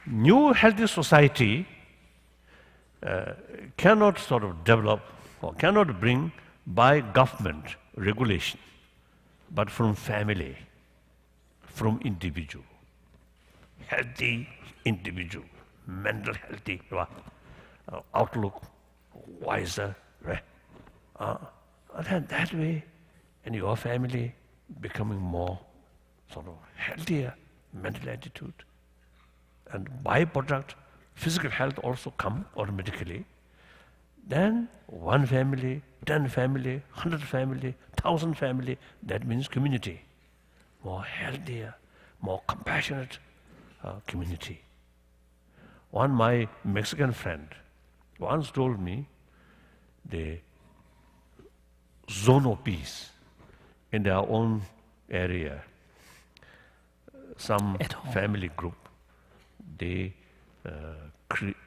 New healthy society cannot sort of develop or cannot bring by government regulation, but from family, from individual. Healthy individual, mental healthy, outlook, wiser, right? And that way, in your family, becoming more sort of healthier mental attitude. And byproduct, physical health also come automatically. Then 1 family, 10 family, 100 family, 1,000 family, that means community. More healthier, more compassionate community. One my Mexican friend once told me the zone of peace in their own area, some family group, they create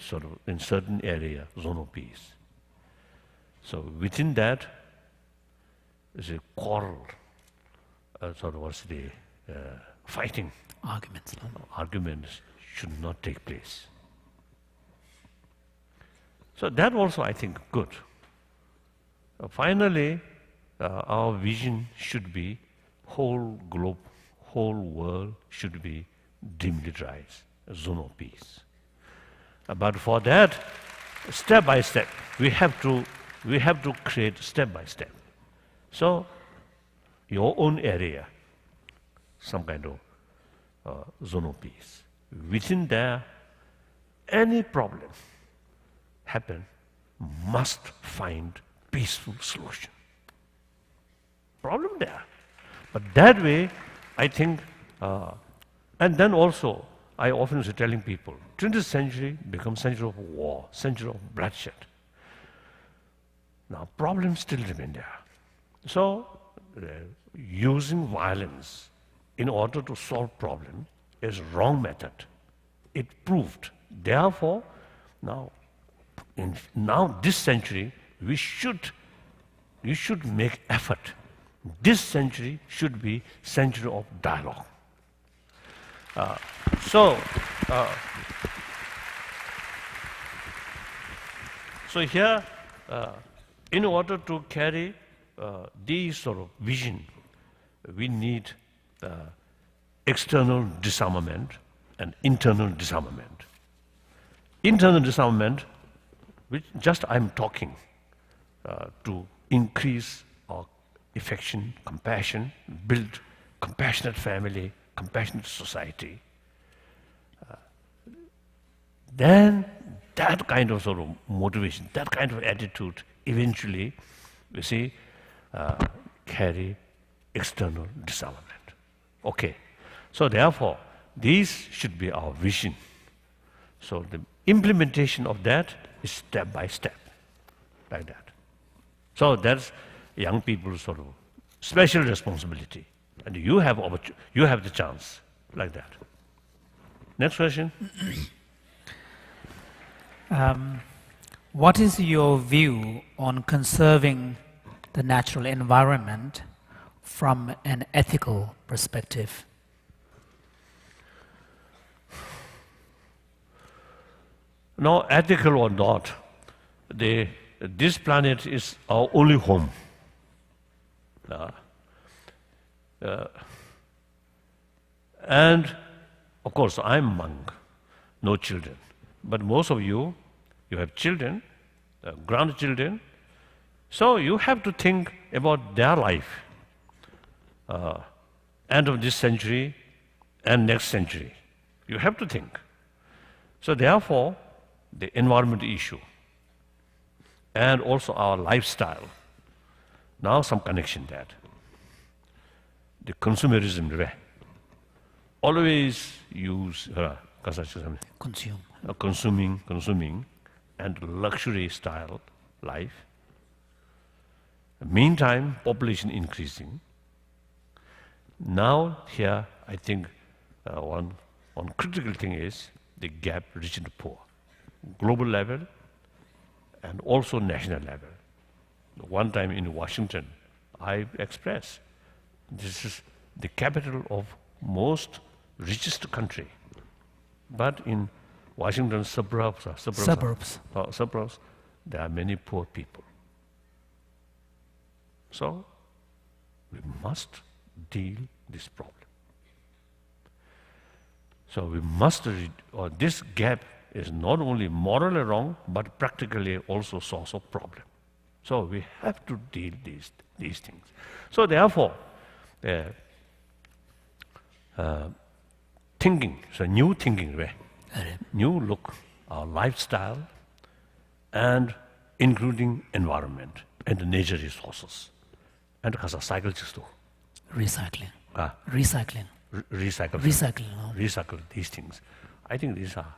sort of in certain area zone of peace. So within that is a quarrel, sort of what's the fighting. Arguments should not take place. So that also I think good. Finally, our vision should be whole globe, whole world should be demilitarized, a zone of peace. But for that, step by step, we have to create step by step. So, your own area, some kind of zone of peace. Within there, any problem happen, must find peaceful solution. Problem there. But that way, I think And then also, I often say telling people, 20th century becomes century of war, century of bloodshed. Now, problems still remain there. So, using violence in order to solve problem is wrong method. It proved. Therefore, now this century, we should make effort. This century should be century of dialogue. So here, in order to carry these sort of vision, we need external disarmament and internal disarmament. Internal disarmament, which just I'm talking to increase our affection, compassion, build compassionate family, compassionate society. Then that kind of sort of motivation, that kind of attitude, eventually, you see, carry external disarmament. Okay, so therefore, these should be our vision. So the implementation of that is step by step, like that. So that's young people's sort of special responsibility, and you have the chance, like that. Next question. What is your view on conserving the natural environment from an ethical perspective? No, ethical or not, this planet is our only home. And of course, I'm monk, no children. But most of you have children, grandchildren, so you have to think about their life, end of this century and next century. You have to think. So therefore, the environment issue and also our lifestyle, now some connection that. The consumerism, always use consuming and luxury style life. Meantime, population increasing. Now here, I think one critical thing is the gap rich and poor, global level and also national level. One time in Washington, I expressed this is the capital of most richest country, but in Washington suburbs, there are many poor people. So we must deal this problem. So we must, this gap is not only morally wrong, but practically also source of problem. So we have to deal these things. So therefore, thinking, so new thinking, new look, our lifestyle, and including environment and the nature resources. And cycle recycling. Recycle these things. I think these are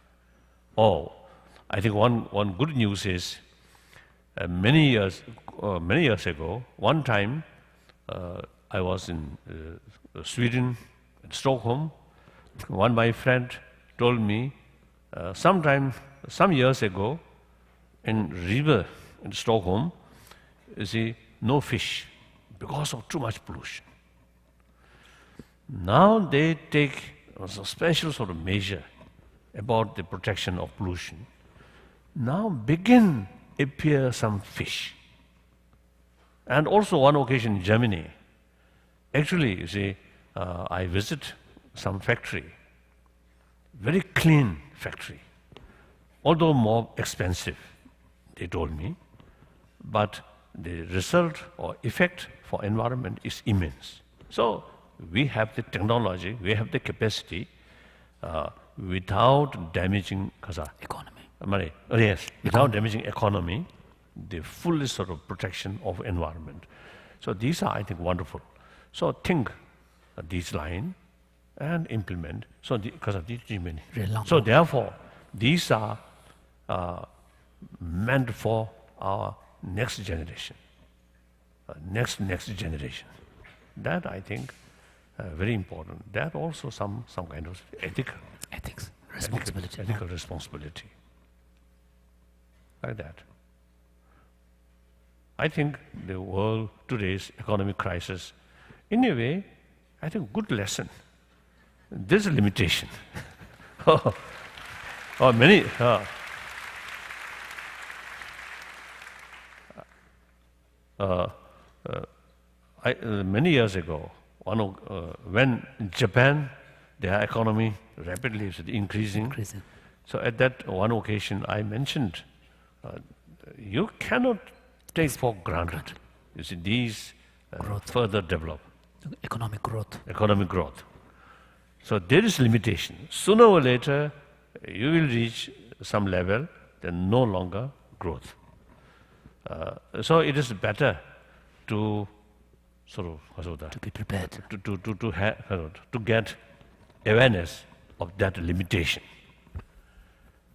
all. I think one good news is many years ago, one time I was in Sweden, in Stockholm. One my friend told me some years ago in river in Stockholm, you see, no fish because of too much pollution. Now they take a special sort of measure about the protection of pollution. Now begin appear some fish. And also one occasion in Germany, actually, you see, I visit some factory, very clean factory, although more expensive, they told me, but the result or effect for environment is immense. So we have the technology, we have the capacity without damaging economy. Without damaging economy, the full sort of protection of environment. So these are, I think, wonderful. So think these lines and implement. So because of the Jimmy. Very long So ago. therefore, these are meant for our next generation, next generation. That I think very important. That also some kind of Ethics, responsibility. ethical responsibility. Like that. I think the world today's economic crisis, in a way, I think good lesson. There's a limitation. Many. Many years ago, when in Japan, their economy rapidly is increasing. So at that one occasion, I mentioned, you cannot take for granted. You see, these further develop. Economic growth. Economic growth. So there is limitation. Sooner or later, you will reach some level, then no longer growth. So it is better to To be prepared. to get awareness of that limitation.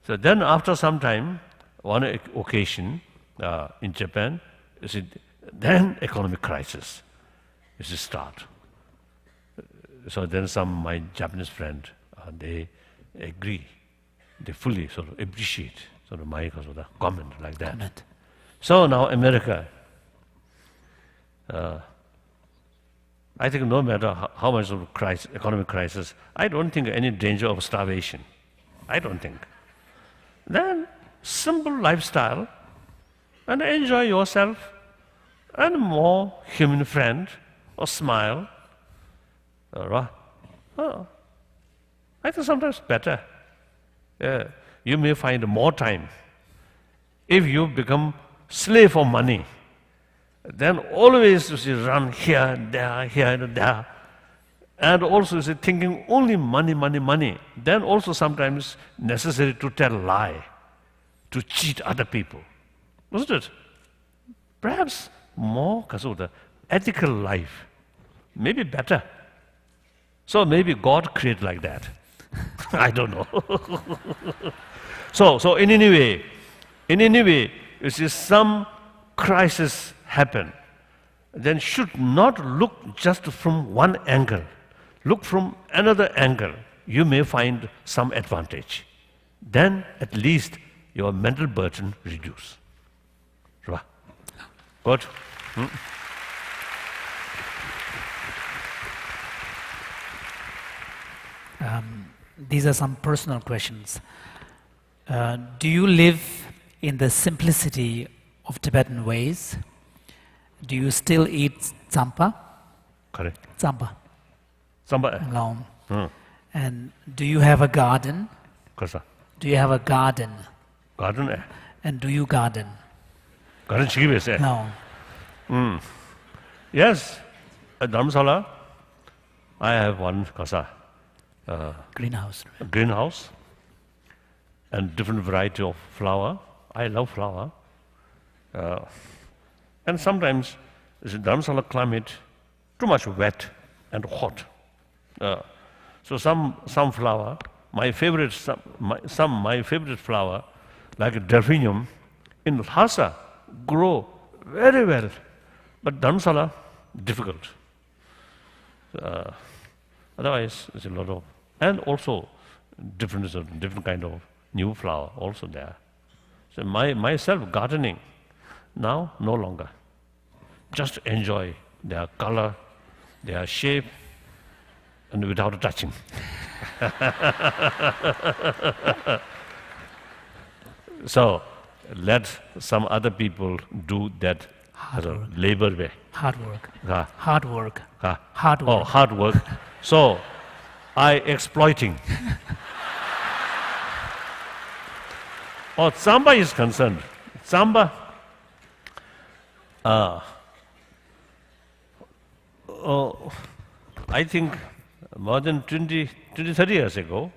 So then after some time, one occasion in Japan, then economic crisis is to start. So then my Japanese friend, they agree, they fully appreciate my comment like that. So now America, I think no matter how much of economic crisis, I don't think any danger of starvation. I don't think. Then simple lifestyle and enjoy yourself and more human friend or smile. I think sometimes better. You may find more time. If you become slave for money, then always run here, there, and also thinking only money. Then also sometimes necessary to tell lie, to cheat other people, wasn't it? Perhaps more ethical life, maybe better. So maybe God created like that. I don't know. So in any way, you see some crisis happen, then should not look just from one angle. Look from another angle. You may find some advantage. Then at least your mental burden reduce. Good? These are some personal questions. Do you live in the simplicity of Tibetan ways? Do you still eat tsampa? Correct. Tsampa. Tsampa. Alone. And do you have a garden? Do you have a garden? Garden? And do you garden? Garden chigi No. Yes. At Dharamsala, I have one greenhouse. Greenhouse and different variety of flower. I love flower. And sometimes the Dharamsala climate too much wet and hot. So some flower, my favorite flower, like delphinium, in Lhasa grow very well, but Dharamsala difficult. Otherwise, there's a lot of, and also different kind of new flower also there. So myself gardening now no longer. Just enjoy their color, their shape, and without touching. So let some other people do that labor way. Hard work. Hard work. Oh, hard work. So I exploiting. Tsamba is concerned. Tsamba, I think more than 20, 30 years ago,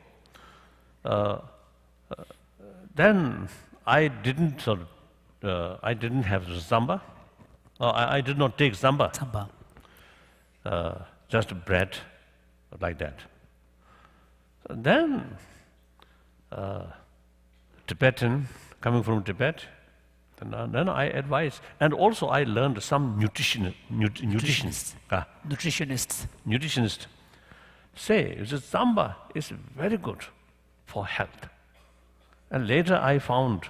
then I didn't have Tsamba. I did not take Tsamba. Just bread, like that. Then Tibetan, coming from Tibet, then I advise, and also I learned some nutritionists say that Samba is very good for health. And later I found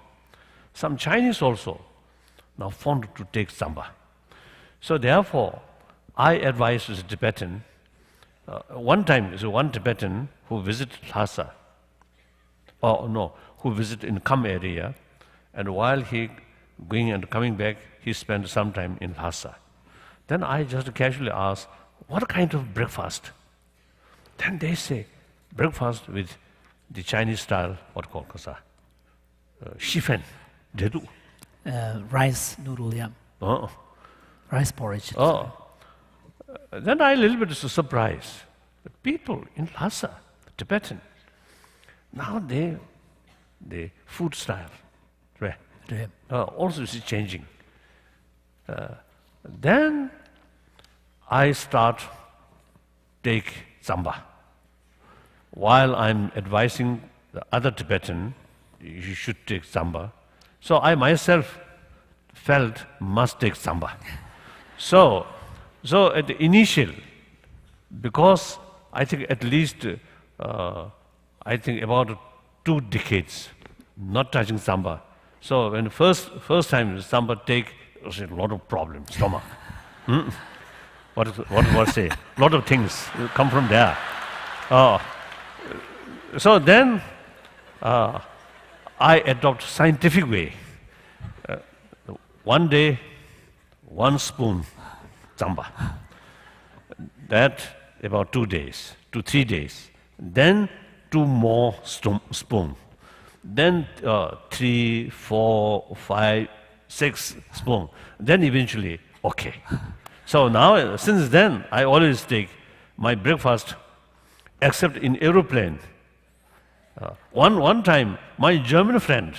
some Chinese also now fond to take Samba. So therefore, I advise the Tibetan. One time, there was one Tibetan who visited Lhasa, who visited in Kham area, and while he going and coming back, he spent some time in Lhasa. Then I just casually asked, what kind of breakfast? Then they say, breakfast with the Chinese style, what called kasa? Shifen, dedu. Rice noodle, yeah. Oh. Rice porridge. Oh. Then I a little bit surprised. The people in Lhasa, Tibetan, now the food style, right? Also is changing. Then I start take Samba. While I'm advising the other Tibetan, you should take Samba. So I myself felt must take Samba. So at the initial, because I think at least I think about 2 decades not touching Samba. So when first time Samba take, it was a lot of problems, stomach. What say? A lot of things come from there. So then I adopt scientific way. One day, 1 spoon Samba. That about 2 days, 3 days. Then 2 more spoon. Then 3, 4, 5, 6 spoon. Then eventually, okay. So now, since then, I always take my breakfast, except in aeroplane. One time, my German friend,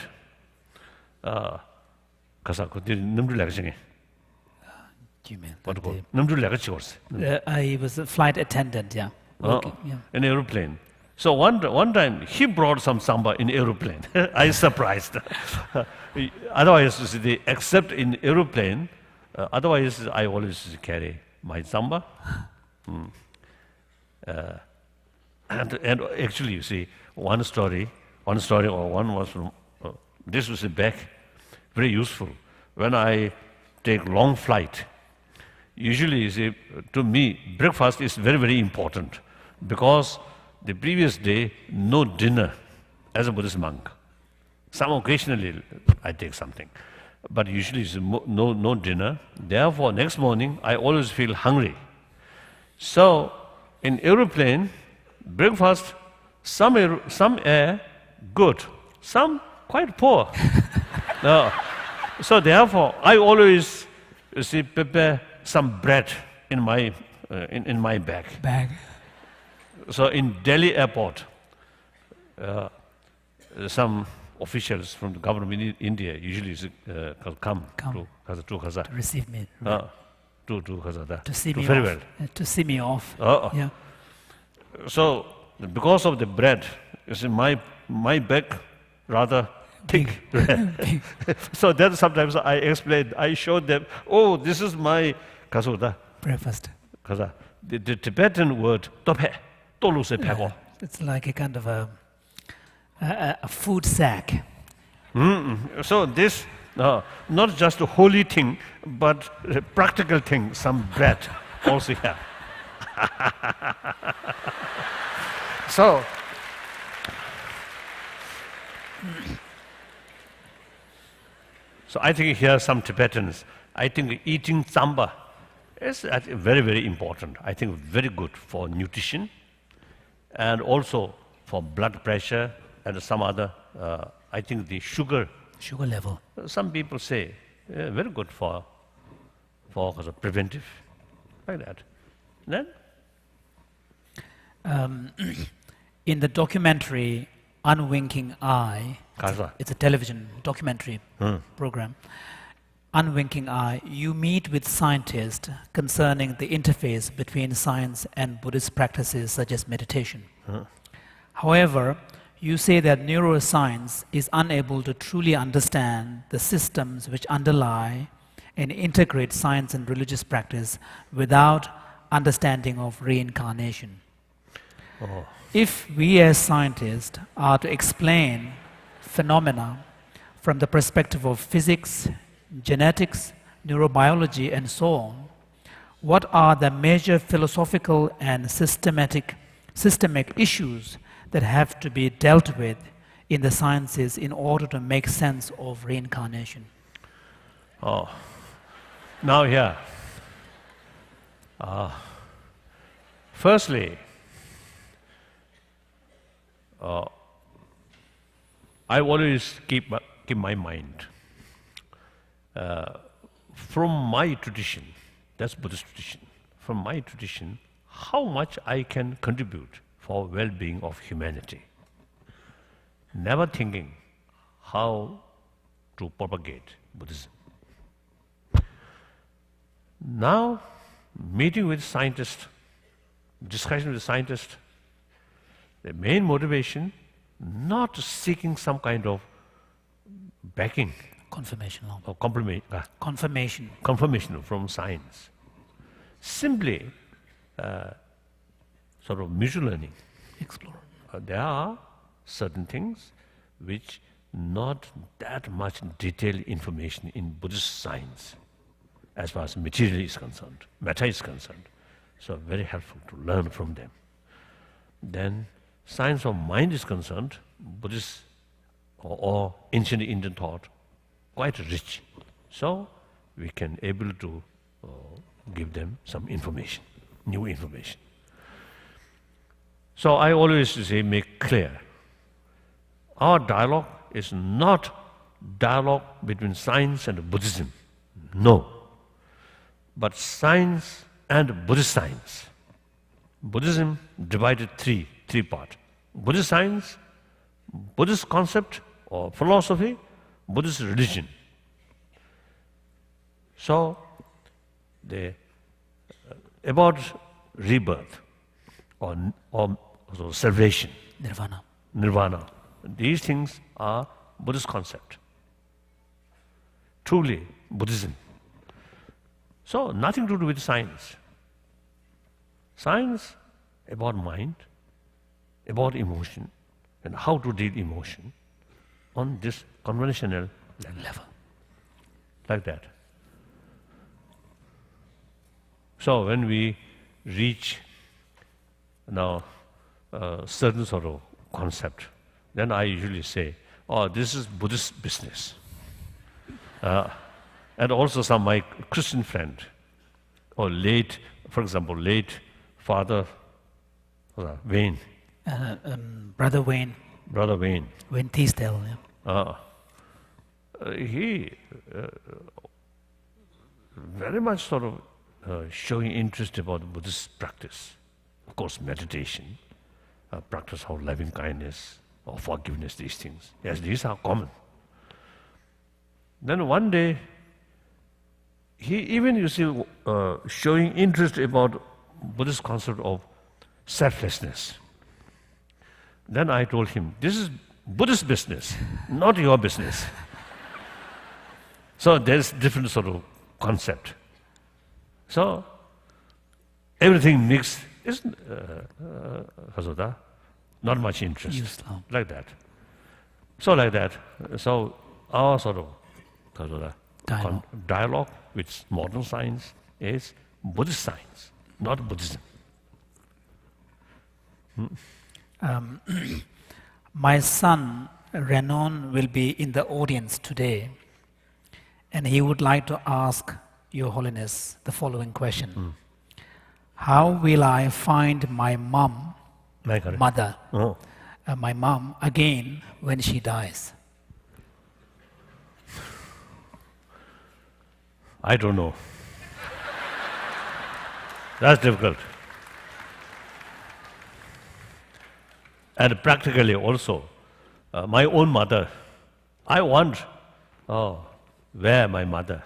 Do you mean? I was a flight attendant, yeah. Working, yeah. In aeroplane. So one time he brought some Samba in aeroplane. I surprised. Otherwise, except in aeroplane, otherwise I always carry my Samba. And actually, you see, one story was from, this was back, very useful. When I take long flight, usually, you see, to me, breakfast is very, very important because the previous day, no dinner as a Buddhist monk. Some occasionally I take something, but usually it's no dinner. Therefore, next morning, I always feel hungry. So, in aeroplane, breakfast, some air good, some quite poor. So therefore, I always, you see, prepare some bread in my bag. So in Delhi airport, some officials from the government of India usually come to Khaza. To receive me. To Khaza. To see to me farewell. off. To see me off. Yeah. So because of the bread, you see, my bag rather thick. So then sometimes I explain, I showed them, oh, this is my kasuda. Breakfast. Khaza. The Tibetan word, tophe. It's like a kind of a food sack. So this, not just a holy thing, but a practical thing, some bread also here. So I think here some Tibetans, I think eating Samba is very, very important. I think very good for nutrition and also for blood pressure and some other, I think the sugar level. Some people say very good for preventive, like that. Then? In the documentary Unwinking Eye, it's a television documentary program, Unwinking Eye, you meet with scientists concerning the interface between science and Buddhist practices such as meditation. However, you say that neuroscience is unable to truly understand the systems which underlie and integrate science and religious practice without understanding of reincarnation. If we as scientists are to explain phenomena from the perspective of physics, genetics, neurobiology, and so on, what are the major philosophical and systemic issues that have to be dealt with in the sciences in order to make sense of reincarnation? Now here, firstly, I always keep my mind from my tradition, that's Buddhist tradition, from my tradition, how much I can contribute for well-being of humanity. Never thinking how to propagate Buddhism. Now, meeting with scientists, discussion with scientists, the main motivation, not seeking some kind of backing Confirmation. or Confirmation. from science. Simply sort of mutual learning. Explore. There are certain things which not that much detailed information in Buddhist science as far as material is concerned, matter is concerned. So very helpful to learn from them. Then science of mind is concerned, Buddhist or ancient Indian thought, quite rich. So we can able to give them some information, new information. So I always say, make clear, our dialogue is not dialogue between science and Buddhism, no, but science and Buddhist science. Buddhism divided three parts: Buddhist science, Buddhist concept or philosophy, Buddhist religion. So, about rebirth or salvation, nirvana, these things are Buddhist concept. Truly Buddhism. So, nothing to do with science. Science about mind, about emotion, and how to deal emotion on this conventional level. Like that. So when we reach now a certain sort of concept, then I usually say, oh, this is Buddhist business. And also some my Christian friend, or late, for example, late Father Wayne. Brother Wayne. Brother Wayne. Wayne Teasdale, yeah. He very much sort of showing interest about Buddhist practice. Of course, meditation, practice of loving kindness or forgiveness, these things. Yes, these are common. Then one day, he even, you see, showing interest about Buddhist concept of selflessness. Then I told him, this is Buddhist business, not your business. So there's different sort of concept. So everything mixed is not much interest. Like that. So like that. So our sort of dialogue with modern science is Buddhist science, not Buddhism. My son Renon will be in the audience today, and he would like to ask Your Holiness the following question. How will I find my mother, my mom again when she dies? I don't know. That's difficult. And practically also, my own mother, I want, where my mother,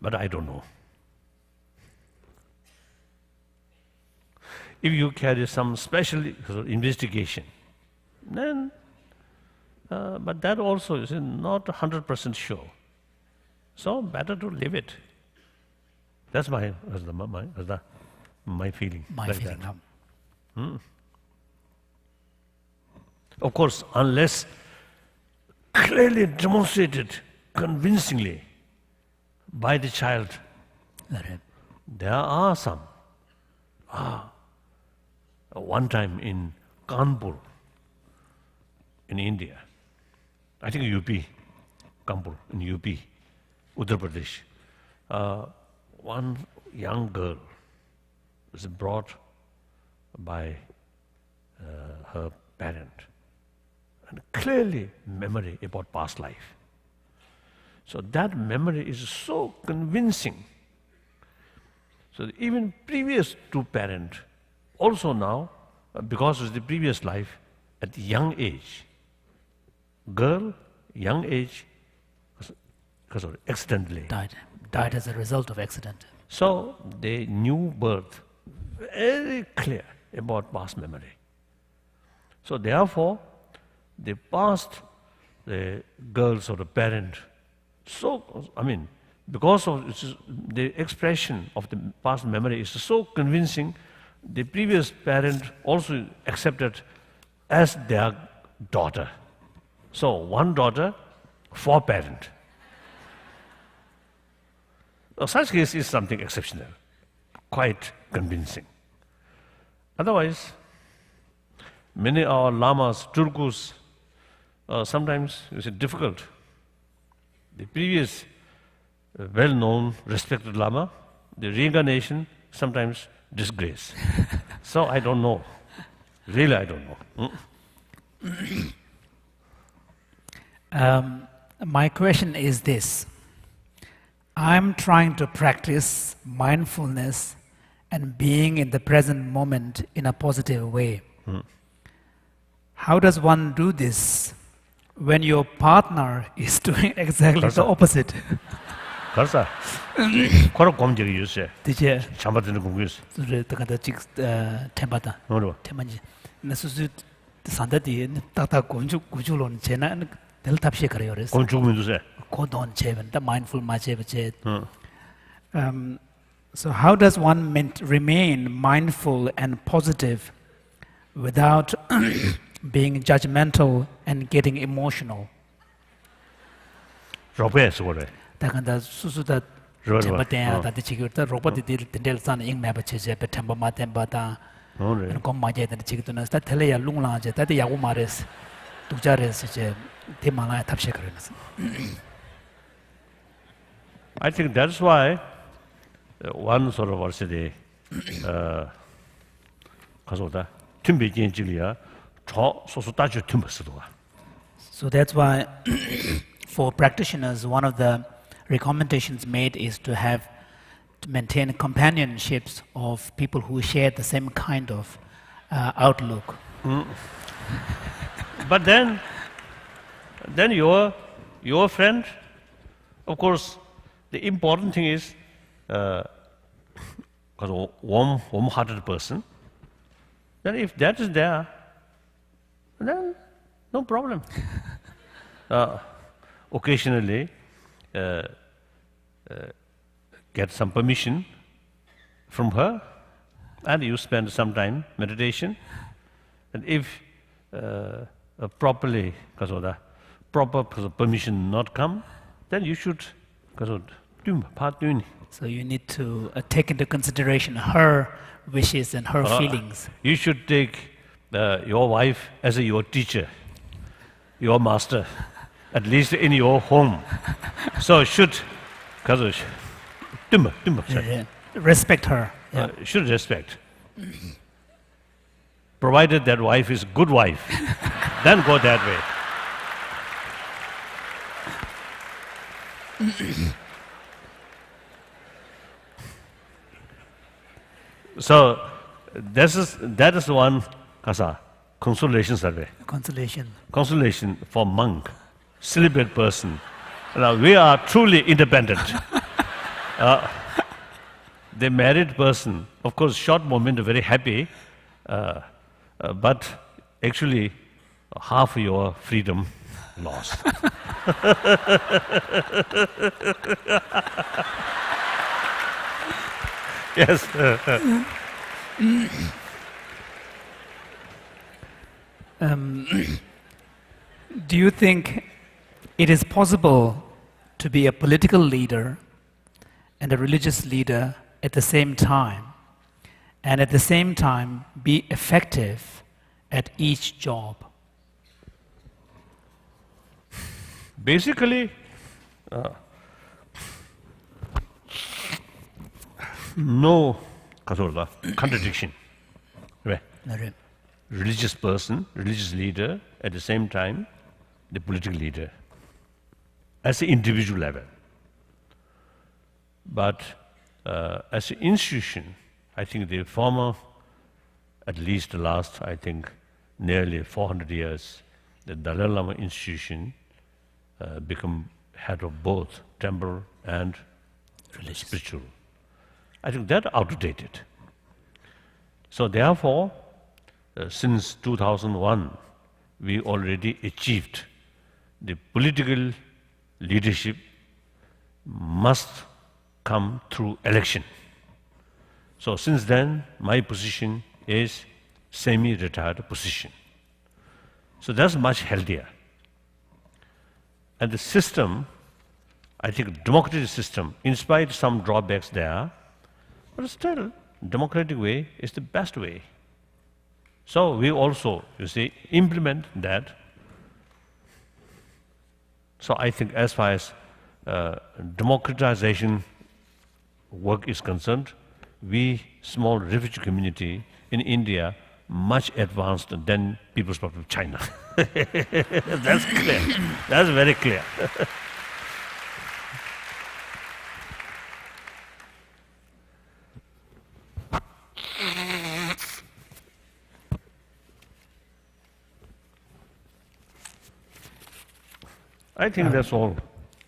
but I don't know. If you carry some special investigation, then, but that also is not 100% sure. So better to leave it. That's my feeling. My like feeling. that. Of course, unless clearly demonstrated convincingly by the child, there are some. One time in Kanpur, in India, I think UP, Kanpur, in UP, Uttar Pradesh, one young girl was brought by her parent, and clearly memory about past life. So that memory is so convincing. So even previous to parent, also now, because of the previous life, at young age, girl, young age, because of accidentally Died as a result of accident. So they knew birth very clear about past memory. So therefore, they passed the girls or the parent. So, because of the expression of the past memory is so convincing, the previous parent also accepted as their daughter. So one daughter, 4 parent. Now, such case is something exceptional, quite convincing. Otherwise, many our lamas, turkus, sometimes it's difficult. The previous well-known, respected lama, the reincarnation sometimes disgrace. So I don't know. Really, I don't know. My question is this. I'm trying to practice mindfulness and being in the present moment in a positive way. How does one do this when your partner is doing exactly the opposite? Karsa, kora komjiri yuse. Dije. Chambatini kungus. Takanda chik tempata. No. Temanji. Nasusu sandati tata konju kujulon chena del tapshe karayores. Konju minduse. Kodon cheven, the mindful machev. So how does one remain mindful and positive without being judgmental and getting emotional? Robe sore. Takanda susuda tempata da chigurta robot del san ing maba cheje betemba matemba ta. And come my jet and chigutuna that telea lungla jet that yagumares tujares temala tapshekaris. I think that's why one sort of varsity 가서다 팀비진질이야 저 소소다주 팀버스도가. So that's why for practitioners one of the recommendations made is to maintain companionships of people who share the same kind of outlook. But then your friend, of course, the important thing is a warm-hearted person. Then if that is there, then no problem. Occasionally, get some permission from her, and you spend some time meditation. And if proper permission not come, then you should So you need to take into consideration her wishes and her feelings. You should take your wife as your teacher, your master, at least in your home. So should respect her. Should respect. Provided that wife is good wife, then go that way. So that is one consolation survey. Consolation for monk, celibate person. Now we are truly independent. The married person, of course, short moment very happy, but actually half your freedom lost. Yes. Do you think it is possible to be a political leader and a religious leader at the same time, and at the same time be effective at each job? Basically, no contradiction. Right? Religious person, religious leader, at the same time, the political leader, as an individual level. But as an institution, I think the former, at least the last, I think, nearly 400 years, the Dalai Lama institution become head of both temple and spiritual. I think that outdated. So therefore, since 2001, we already achieved the political leadership must come through election. So since then, my position is semi-retired position. So that's much healthier. And the system, I think democratic system, in spite of some drawbacks there, but still, democratic way is the best way. So we also, you see, implement that. So I think as far as democratization work is concerned, we, small refugee community in India, much advanced than People's Republic of China. That's clear. That's very clear. I think that's all.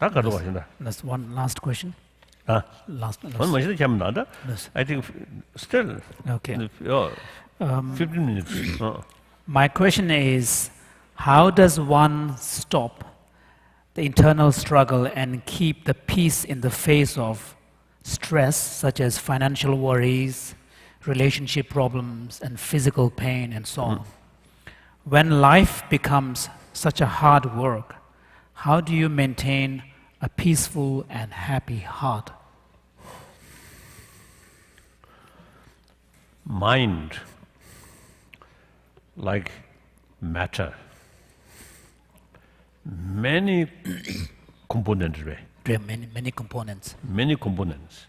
That's one last question. Last. Yes. I think still. Okay. 15 minutes. My question is, how does one stop the internal struggle and keep the peace in the face of stress, such as financial worries, relationship problems, and physical pain, and so on? When life becomes such a hard work, how do you maintain a peaceful and happy heart? Mind, like matter, many components. There are many components. Many components.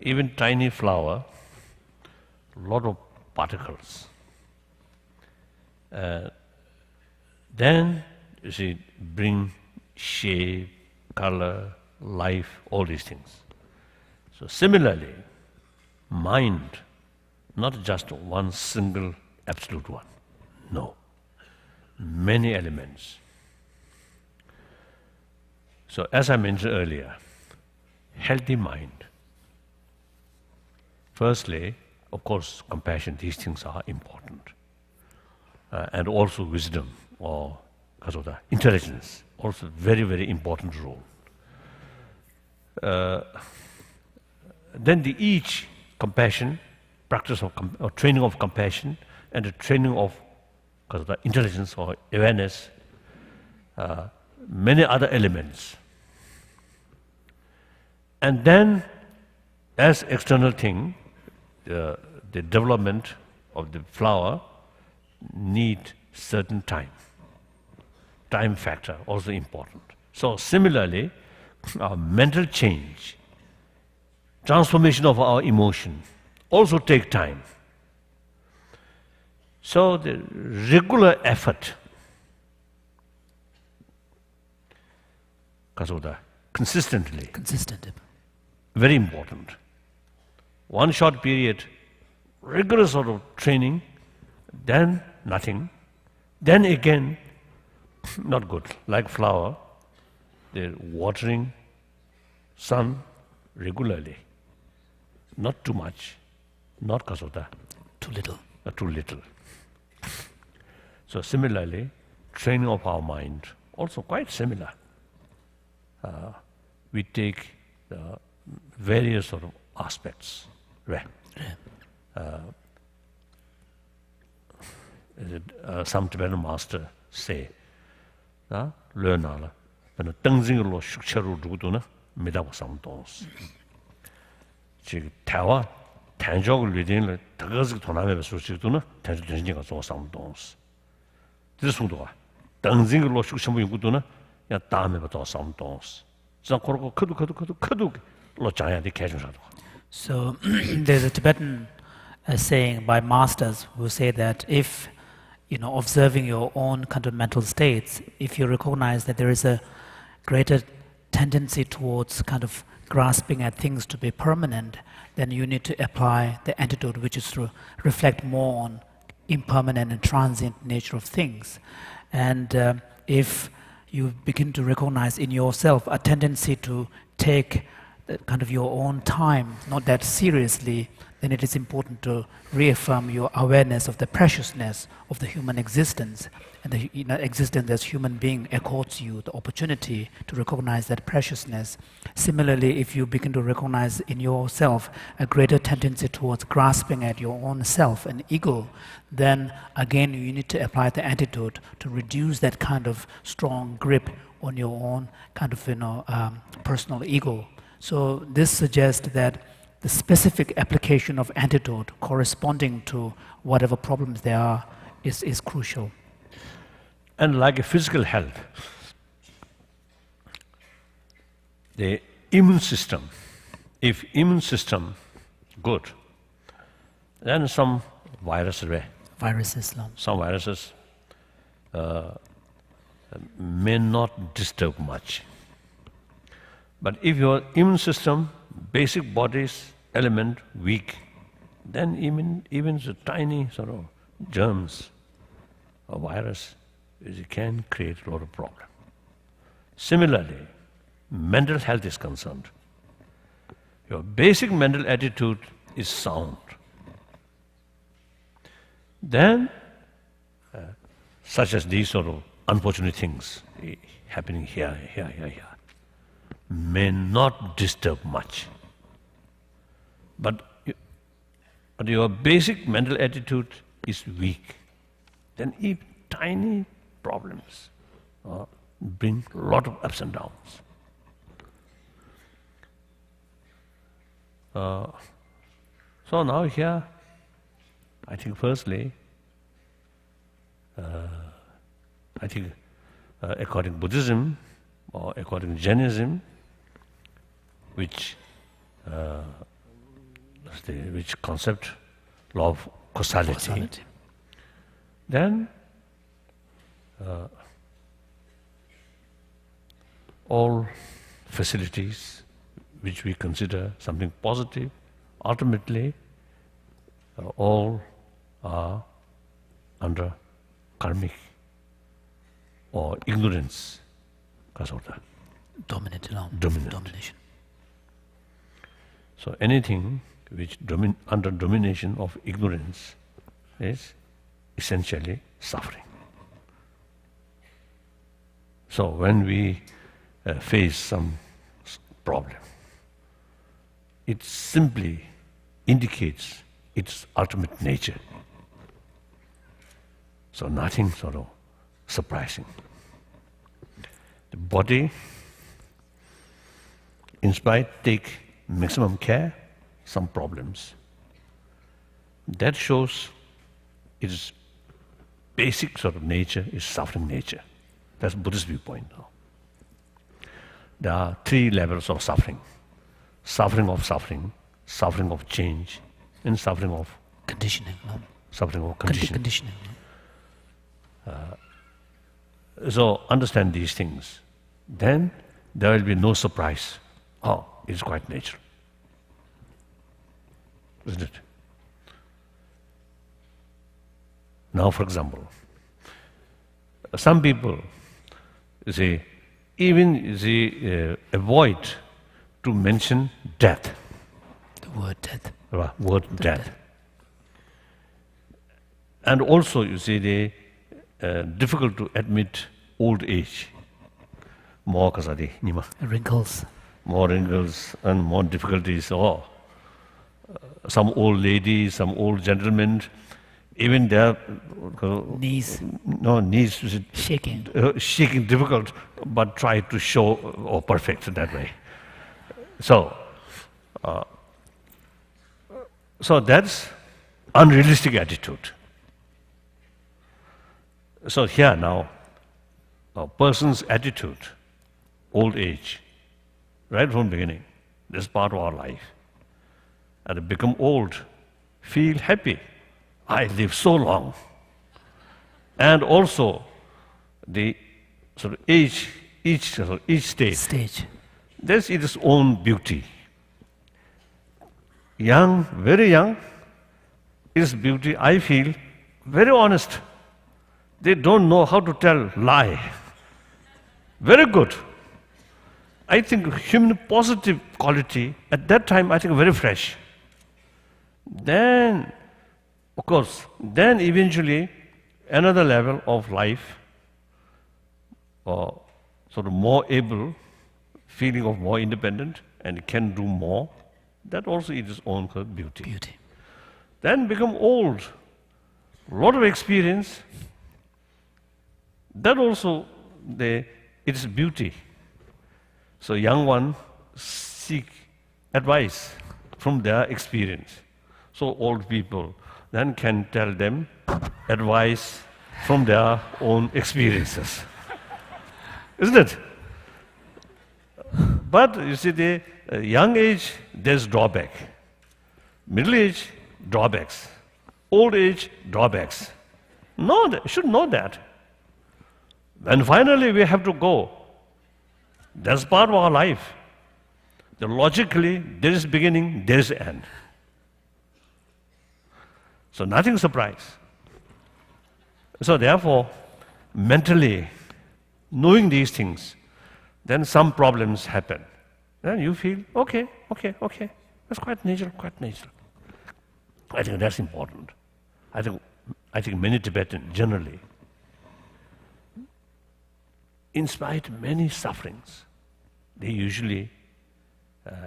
Even tiny flower, lot of particles. Then, you see, bring shape, color, life, all these things. So similarly, mind, not just one single absolute one. No. Many elements. So as I mentioned earlier, healthy mind. Firstly, of course, compassion, these things are important. And also wisdom or intelligence, also very, very important role. Then each compassion, practice of or training of compassion, and the training of intelligence or awareness, many other elements. And then, as external thing, the development of the flower need certain time. Time factor also important. So similarly, our mental change, transformation of our emotion also take time. So the regular effort, consistently, very important. One short period, rigorous sort of training, then nothing, then again not good. Like flower, they're watering, sun regularly, not too much, not too little. too little. So similarly, training of our mind, also quite similar. We take various sort of aspects. Right? Some Tibetan master say, learn all. When tenzing lo shukcharu duduna, midawa samdons. Tawa, tanjog leading the Tagazik Toname Suchituna, Tanjing of samdons. This would do. Tenzing lo shukshamu guduna, ya dame but all samdons. Zankorko kudu lo jaya the casual. So there's a Tibetan saying by masters who say that if observing your own kind of mental states, if you recognize that there is a greater tendency towards kind of grasping at things to be permanent, then you need to apply the antidote, which is to reflect more on impermanent and transient nature of things. And if you begin to recognize in yourself a tendency to take kind of your own time, not that seriously, then it is important to reaffirm your awareness of the preciousness of the human existence. And the existence as human being accords you the opportunity to recognize that preciousness. Similarly, if you begin to recognize in yourself a greater tendency towards grasping at your own self and ego, then again you need to apply the antidote to reduce that kind of strong grip on your own kind of personal ego. So this suggests that the specific application of antidote corresponding to whatever problems there are is crucial. And like a physical health, the immune system, if immune system good, then some viruses may not disturb much. But if your immune system, basic body's element weak, then even the tiny sort of germs or virus, it can create a lot of problem. Similarly, mental health is concerned. Your basic mental attitude is sound. Then, such as these sort of unfortunate things happening here, may not disturb much. But your basic mental attitude is weak. Then even tiny problems bring a lot of ups and downs. So now here, I think firstly, according to Buddhism or according to Jainism, which concept law of causality. Then all facilities which we consider something positive, ultimately all are under karmic or ignorance because of that. Domination. So anything which under domination of ignorance is essentially suffering. So when we face some problem, it simply indicates its ultimate nature. So nothing sort of surprising. The body, in spite, take maximum care, some problems. That shows its basic sort of nature is suffering nature. That's Buddhist viewpoint now. There are 3 levels of suffering. Suffering of suffering, suffering of change, and suffering of conditioning. Suffering of conditioning. Conditioning. So understand these things. Then there will be no surprise. Oh, it's quite natural. Isn't it? Now, for example, some people even avoid to mention death. The word death. Word death. And also, you see, they difficult to admit old age. More kasadi, nima. Wrinkles. More wrinkles and more difficulties. Oh, some old ladies, some old gentlemen, even their Knees knees shaking. Shaking difficult, but try to show perfect that way. So that's unrealistic attitude. So here now, a person's attitude, old age, right from the beginning, this is part of our life. And to become old, feel happy. I live so long. And also, the sort of each stage, there's its own beauty. Young, very young, is beauty, I feel, very honest. They don't know how to tell lie. Very good. I think human positive quality, at that time, I think very fresh. Then, of course, then eventually, another level of life, or sort of more able, feeling of more independent, and can do more, that also is its own beauty. Then become old, a lot of experience, that also, its beauty. So young one seek advice from their experience. So old people then can tell them advice from their own experiences. Isn't it? But you see, the young age, there's drawback. Middle age, drawbacks. Old age, drawbacks. Should know that. And finally, we have to go. That's part of our life. Logically, there is beginning, there is end. So nothing surprise. So therefore, mentally, knowing these things, then some problems happen. Then you feel, okay. That's quite natural. I think that's important. I think many Tibetans generally, in spite of many sufferings, they usually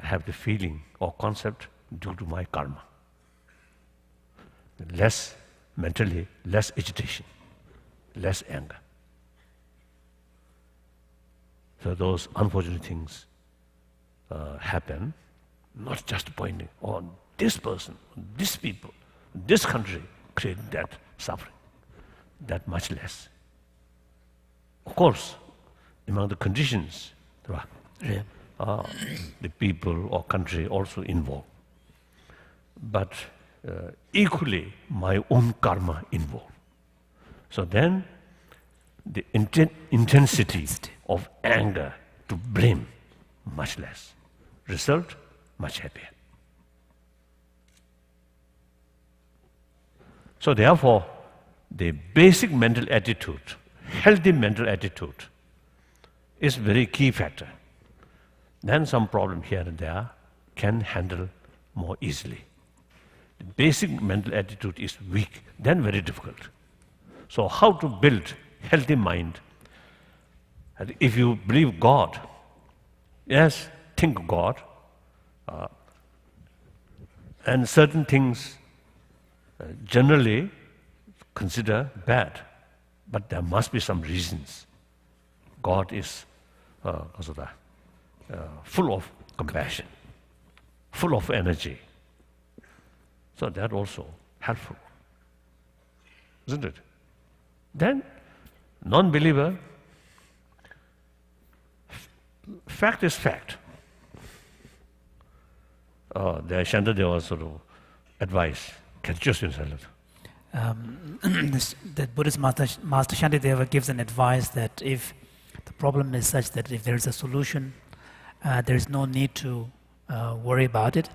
have the feeling or concept due to my karma. Less mentally, less agitation, less anger. So those unfortunate things happen, not just pointing on this person, this people, this country created that suffering, that much less. Of course, among the conditions, there are the people or country also involved. But equally, my own karma involved. So then, the intensity of anger to blame, much less. Result, much happier. So therefore, the basic mental attitude, healthy mental attitude, is very key factor. Then some problem here and there can handle more easily. The basic mental attitude is weak, then very difficult. So how to build healthy mind? And if you believe God, yes, think God, and certain things generally consider bad, but there must be some reasons. God is full of compassion, full of energy. So that also helpful, isn't it? Then, non-believer, fact is fact. The Shantideva sort of advice, catches yourself. The Buddhist Master Shantideva gives an advice that if the problem is such that if there is a solution, there is no need to worry about it.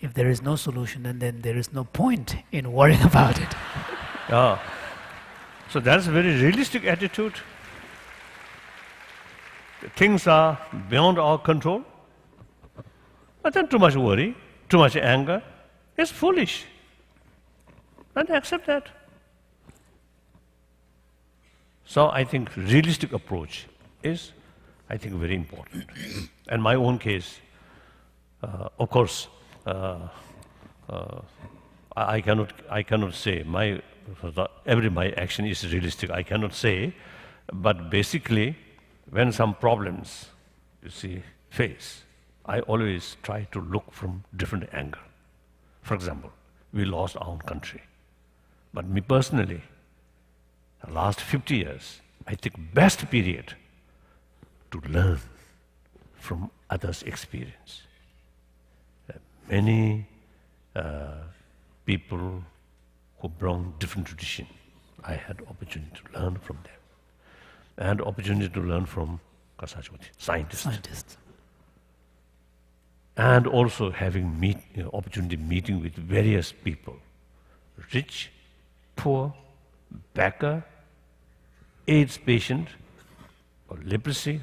If there is no solution, then there is no point in worrying about it. So that's a very realistic attitude. Things are beyond our control. But then too much worry, too much anger is foolish. And accept that. So I think realistic approach is, I think, very important. And my own case, of course, I cannot say my action is realistic. I cannot say, but basically, when some problems face, I always try to look from different angle. For example, we lost our own country, but me personally, the last 50 years, I think best period to learn from others' experience. Many people who brought different tradition, I had opportunity to learn from them, and opportunity to learn from scientists. And also having opportunity meeting with various people, rich, poor, beggar, AIDS patient, or leprosy,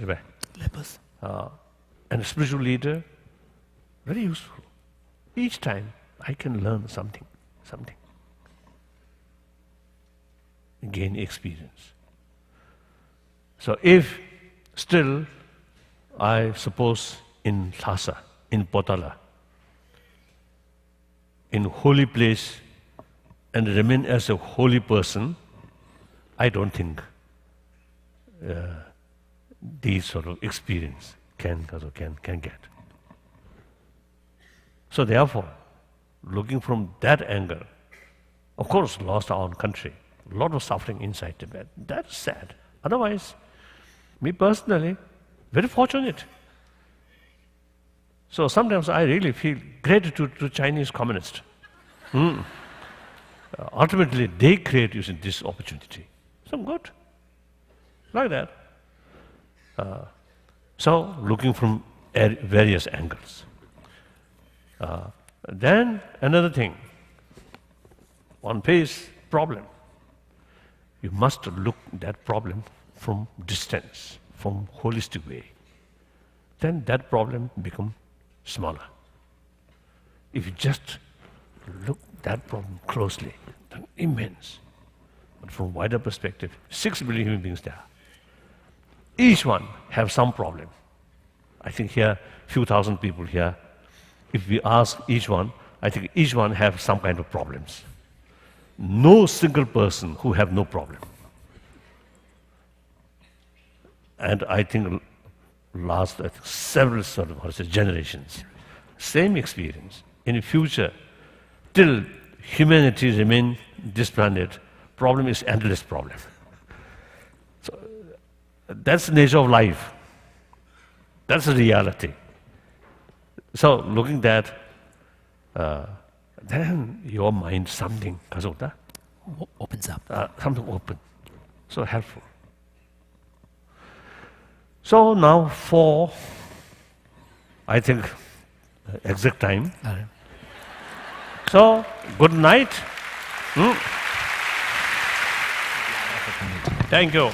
and a spiritual leader, very useful. Each time I can learn something, gain experience. So if still, I suppose in Lhasa, in Potala, in holy place, and remain as a holy person, I don't think these sort of experience can get. So therefore, looking from that angle, of course, lost our own country, a lot of suffering inside Tibet. That's sad. Otherwise, me personally, very fortunate. So sometimes I really feel gratitude to Chinese communists. Ultimately, they create using this opportunity. So good. Like that. So looking from various angles. Then another thing, one face problem. You must look that problem from distance, from holistic way. Then that problem become smaller. If you just look that problem closely, then immense. But from wider perspective, 6 billion human beings there. Each one have some problem. I think here, few thousand people here, if we ask each one, I think each one have some kind of problems. No single person who have no problem. And I think last several sort of generations, same experience. In the future, till humanity remain this planet, problem is endless problem. So that's the nature of life. That's the reality. So looking that, then your mind something opens up. Something open. So helpful. So now for, I think, exact time. So good night. Thank you.